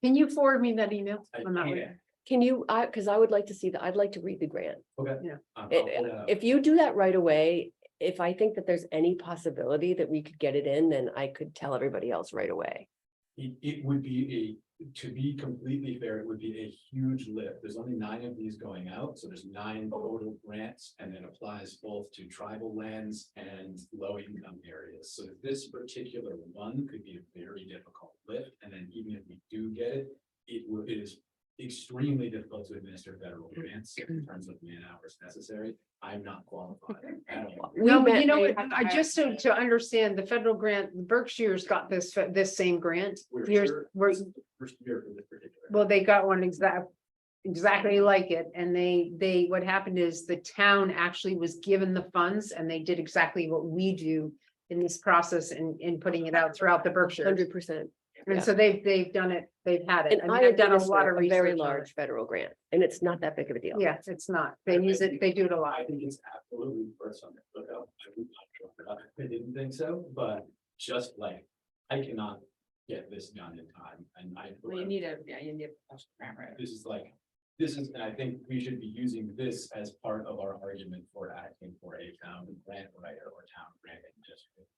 Can you forward me that email? I I'm not can't. with- Can you, because I would like to see that, I'd like to read the grant. Okay. Yeah. I'll pull it up. If you do that right away, if I think that there's any possibility that we could get it in, then I could tell everybody else right away. It would be to be completely fair, it would be a huge lift. There's only 9 of these going out, so there's 9 total grants, and it applies both to tribal lands and low income areas. So this particular one could be a very difficult lift, and then even if we do get it, it is extremely difficult to administer federal grants in terms of man hours necessary. I'm not qualified at all. No, but you know they what, have to I hire just to understand the federal grant, Berkshire's got this same grant. We're Here's sure where, this is the first year for this particular. well, they got one exactly like it, and they, what happened is the town actually was given the funds and they did exactly what we do in this process in putting it out throughout the Berkshire. 100%. And so they've done it, they've had it. And I mean, I I've done a lot of administer a very research on it. large federal grant, and it's not that big of a deal. Yes, it's not. They use it, they do it a lot. I think it's absolutely worth something to look up. I would not sure. I didn't think so, but just like, I cannot get this done in time, and You need a grant writer. this is, and I think we should be using this as part of our argument for acting for a town grant writer or town granting district.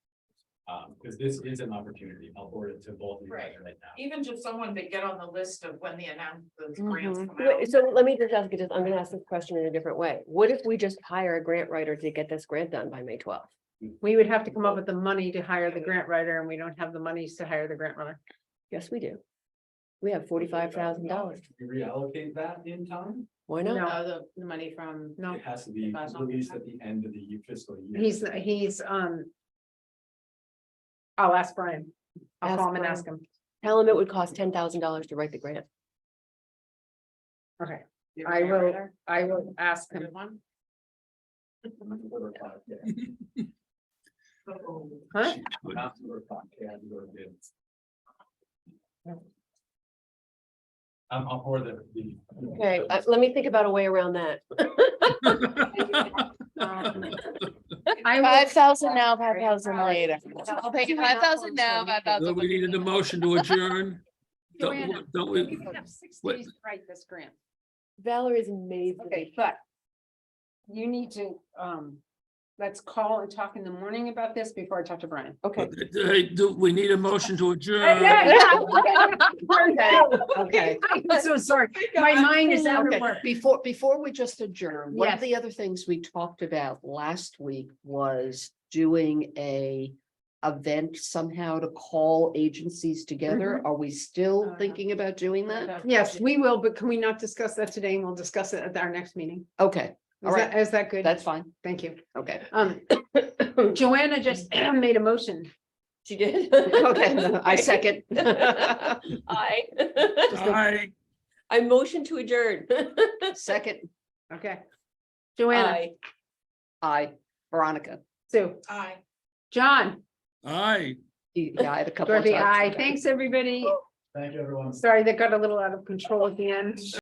Because this is an opportunity. I'll forward it to both of you guys right now. Even just someone to get on the list of when the announcements grants come out. Wait, so let me just ask you this, I'm gonna ask this question in a different way. What if we just hire a grant writer to get this grant done by May 12th? We would have to come up with the money to hire the grant writer, and we don't have the monies to hire the grant writer. Yes, we do. We have $45,000. We reallocate that in time. Why not? No. The money from. No, It has to be released at the end of the fiscal year. he's, I'll ask Brian. I'll Ask call him and Brian. ask him. Tell them it would cost $10,000 to write the grant. Okay, I will ask him. One. Huh? Not to report, yeah, your bids. I'm all for the. Okay, let me think about a way around that. I will, 5,000 now, 5,000 later. I'll take it 5,000 now, 5,000. So we needed a motion to adjourn. Joanna. Don't we? we have 6 Wait. days to write this grant. Valerie amazing. Okay, but you need to, let's call and talk in the morning about this before I talk to Brian. Okay. Do we need a motion to adjourn? Okay, I'm so sorry. My mind is out of Okay, work. before we just adjourn, one Yes. of the other things we talked about last week was doing a event somehow to call agencies together. Are we still thinking about doing that? Yes, we will, but can we not discuss that today and we'll discuss it at our next meeting? Okay, all right, Is that good? that's fine. Thank you. Okay. Joanna just made a motion. She did. Okay, I second. Aye. I motion to adjourn. Second, Okay. Joanna, Aye. aye. Veronica. Sue, Aye. John, Aye. Yeah, I had a couple of Dorothy, times. aye. Thanks, everybody. Thank you, everyone. Sorry, that got a little out of control at the end.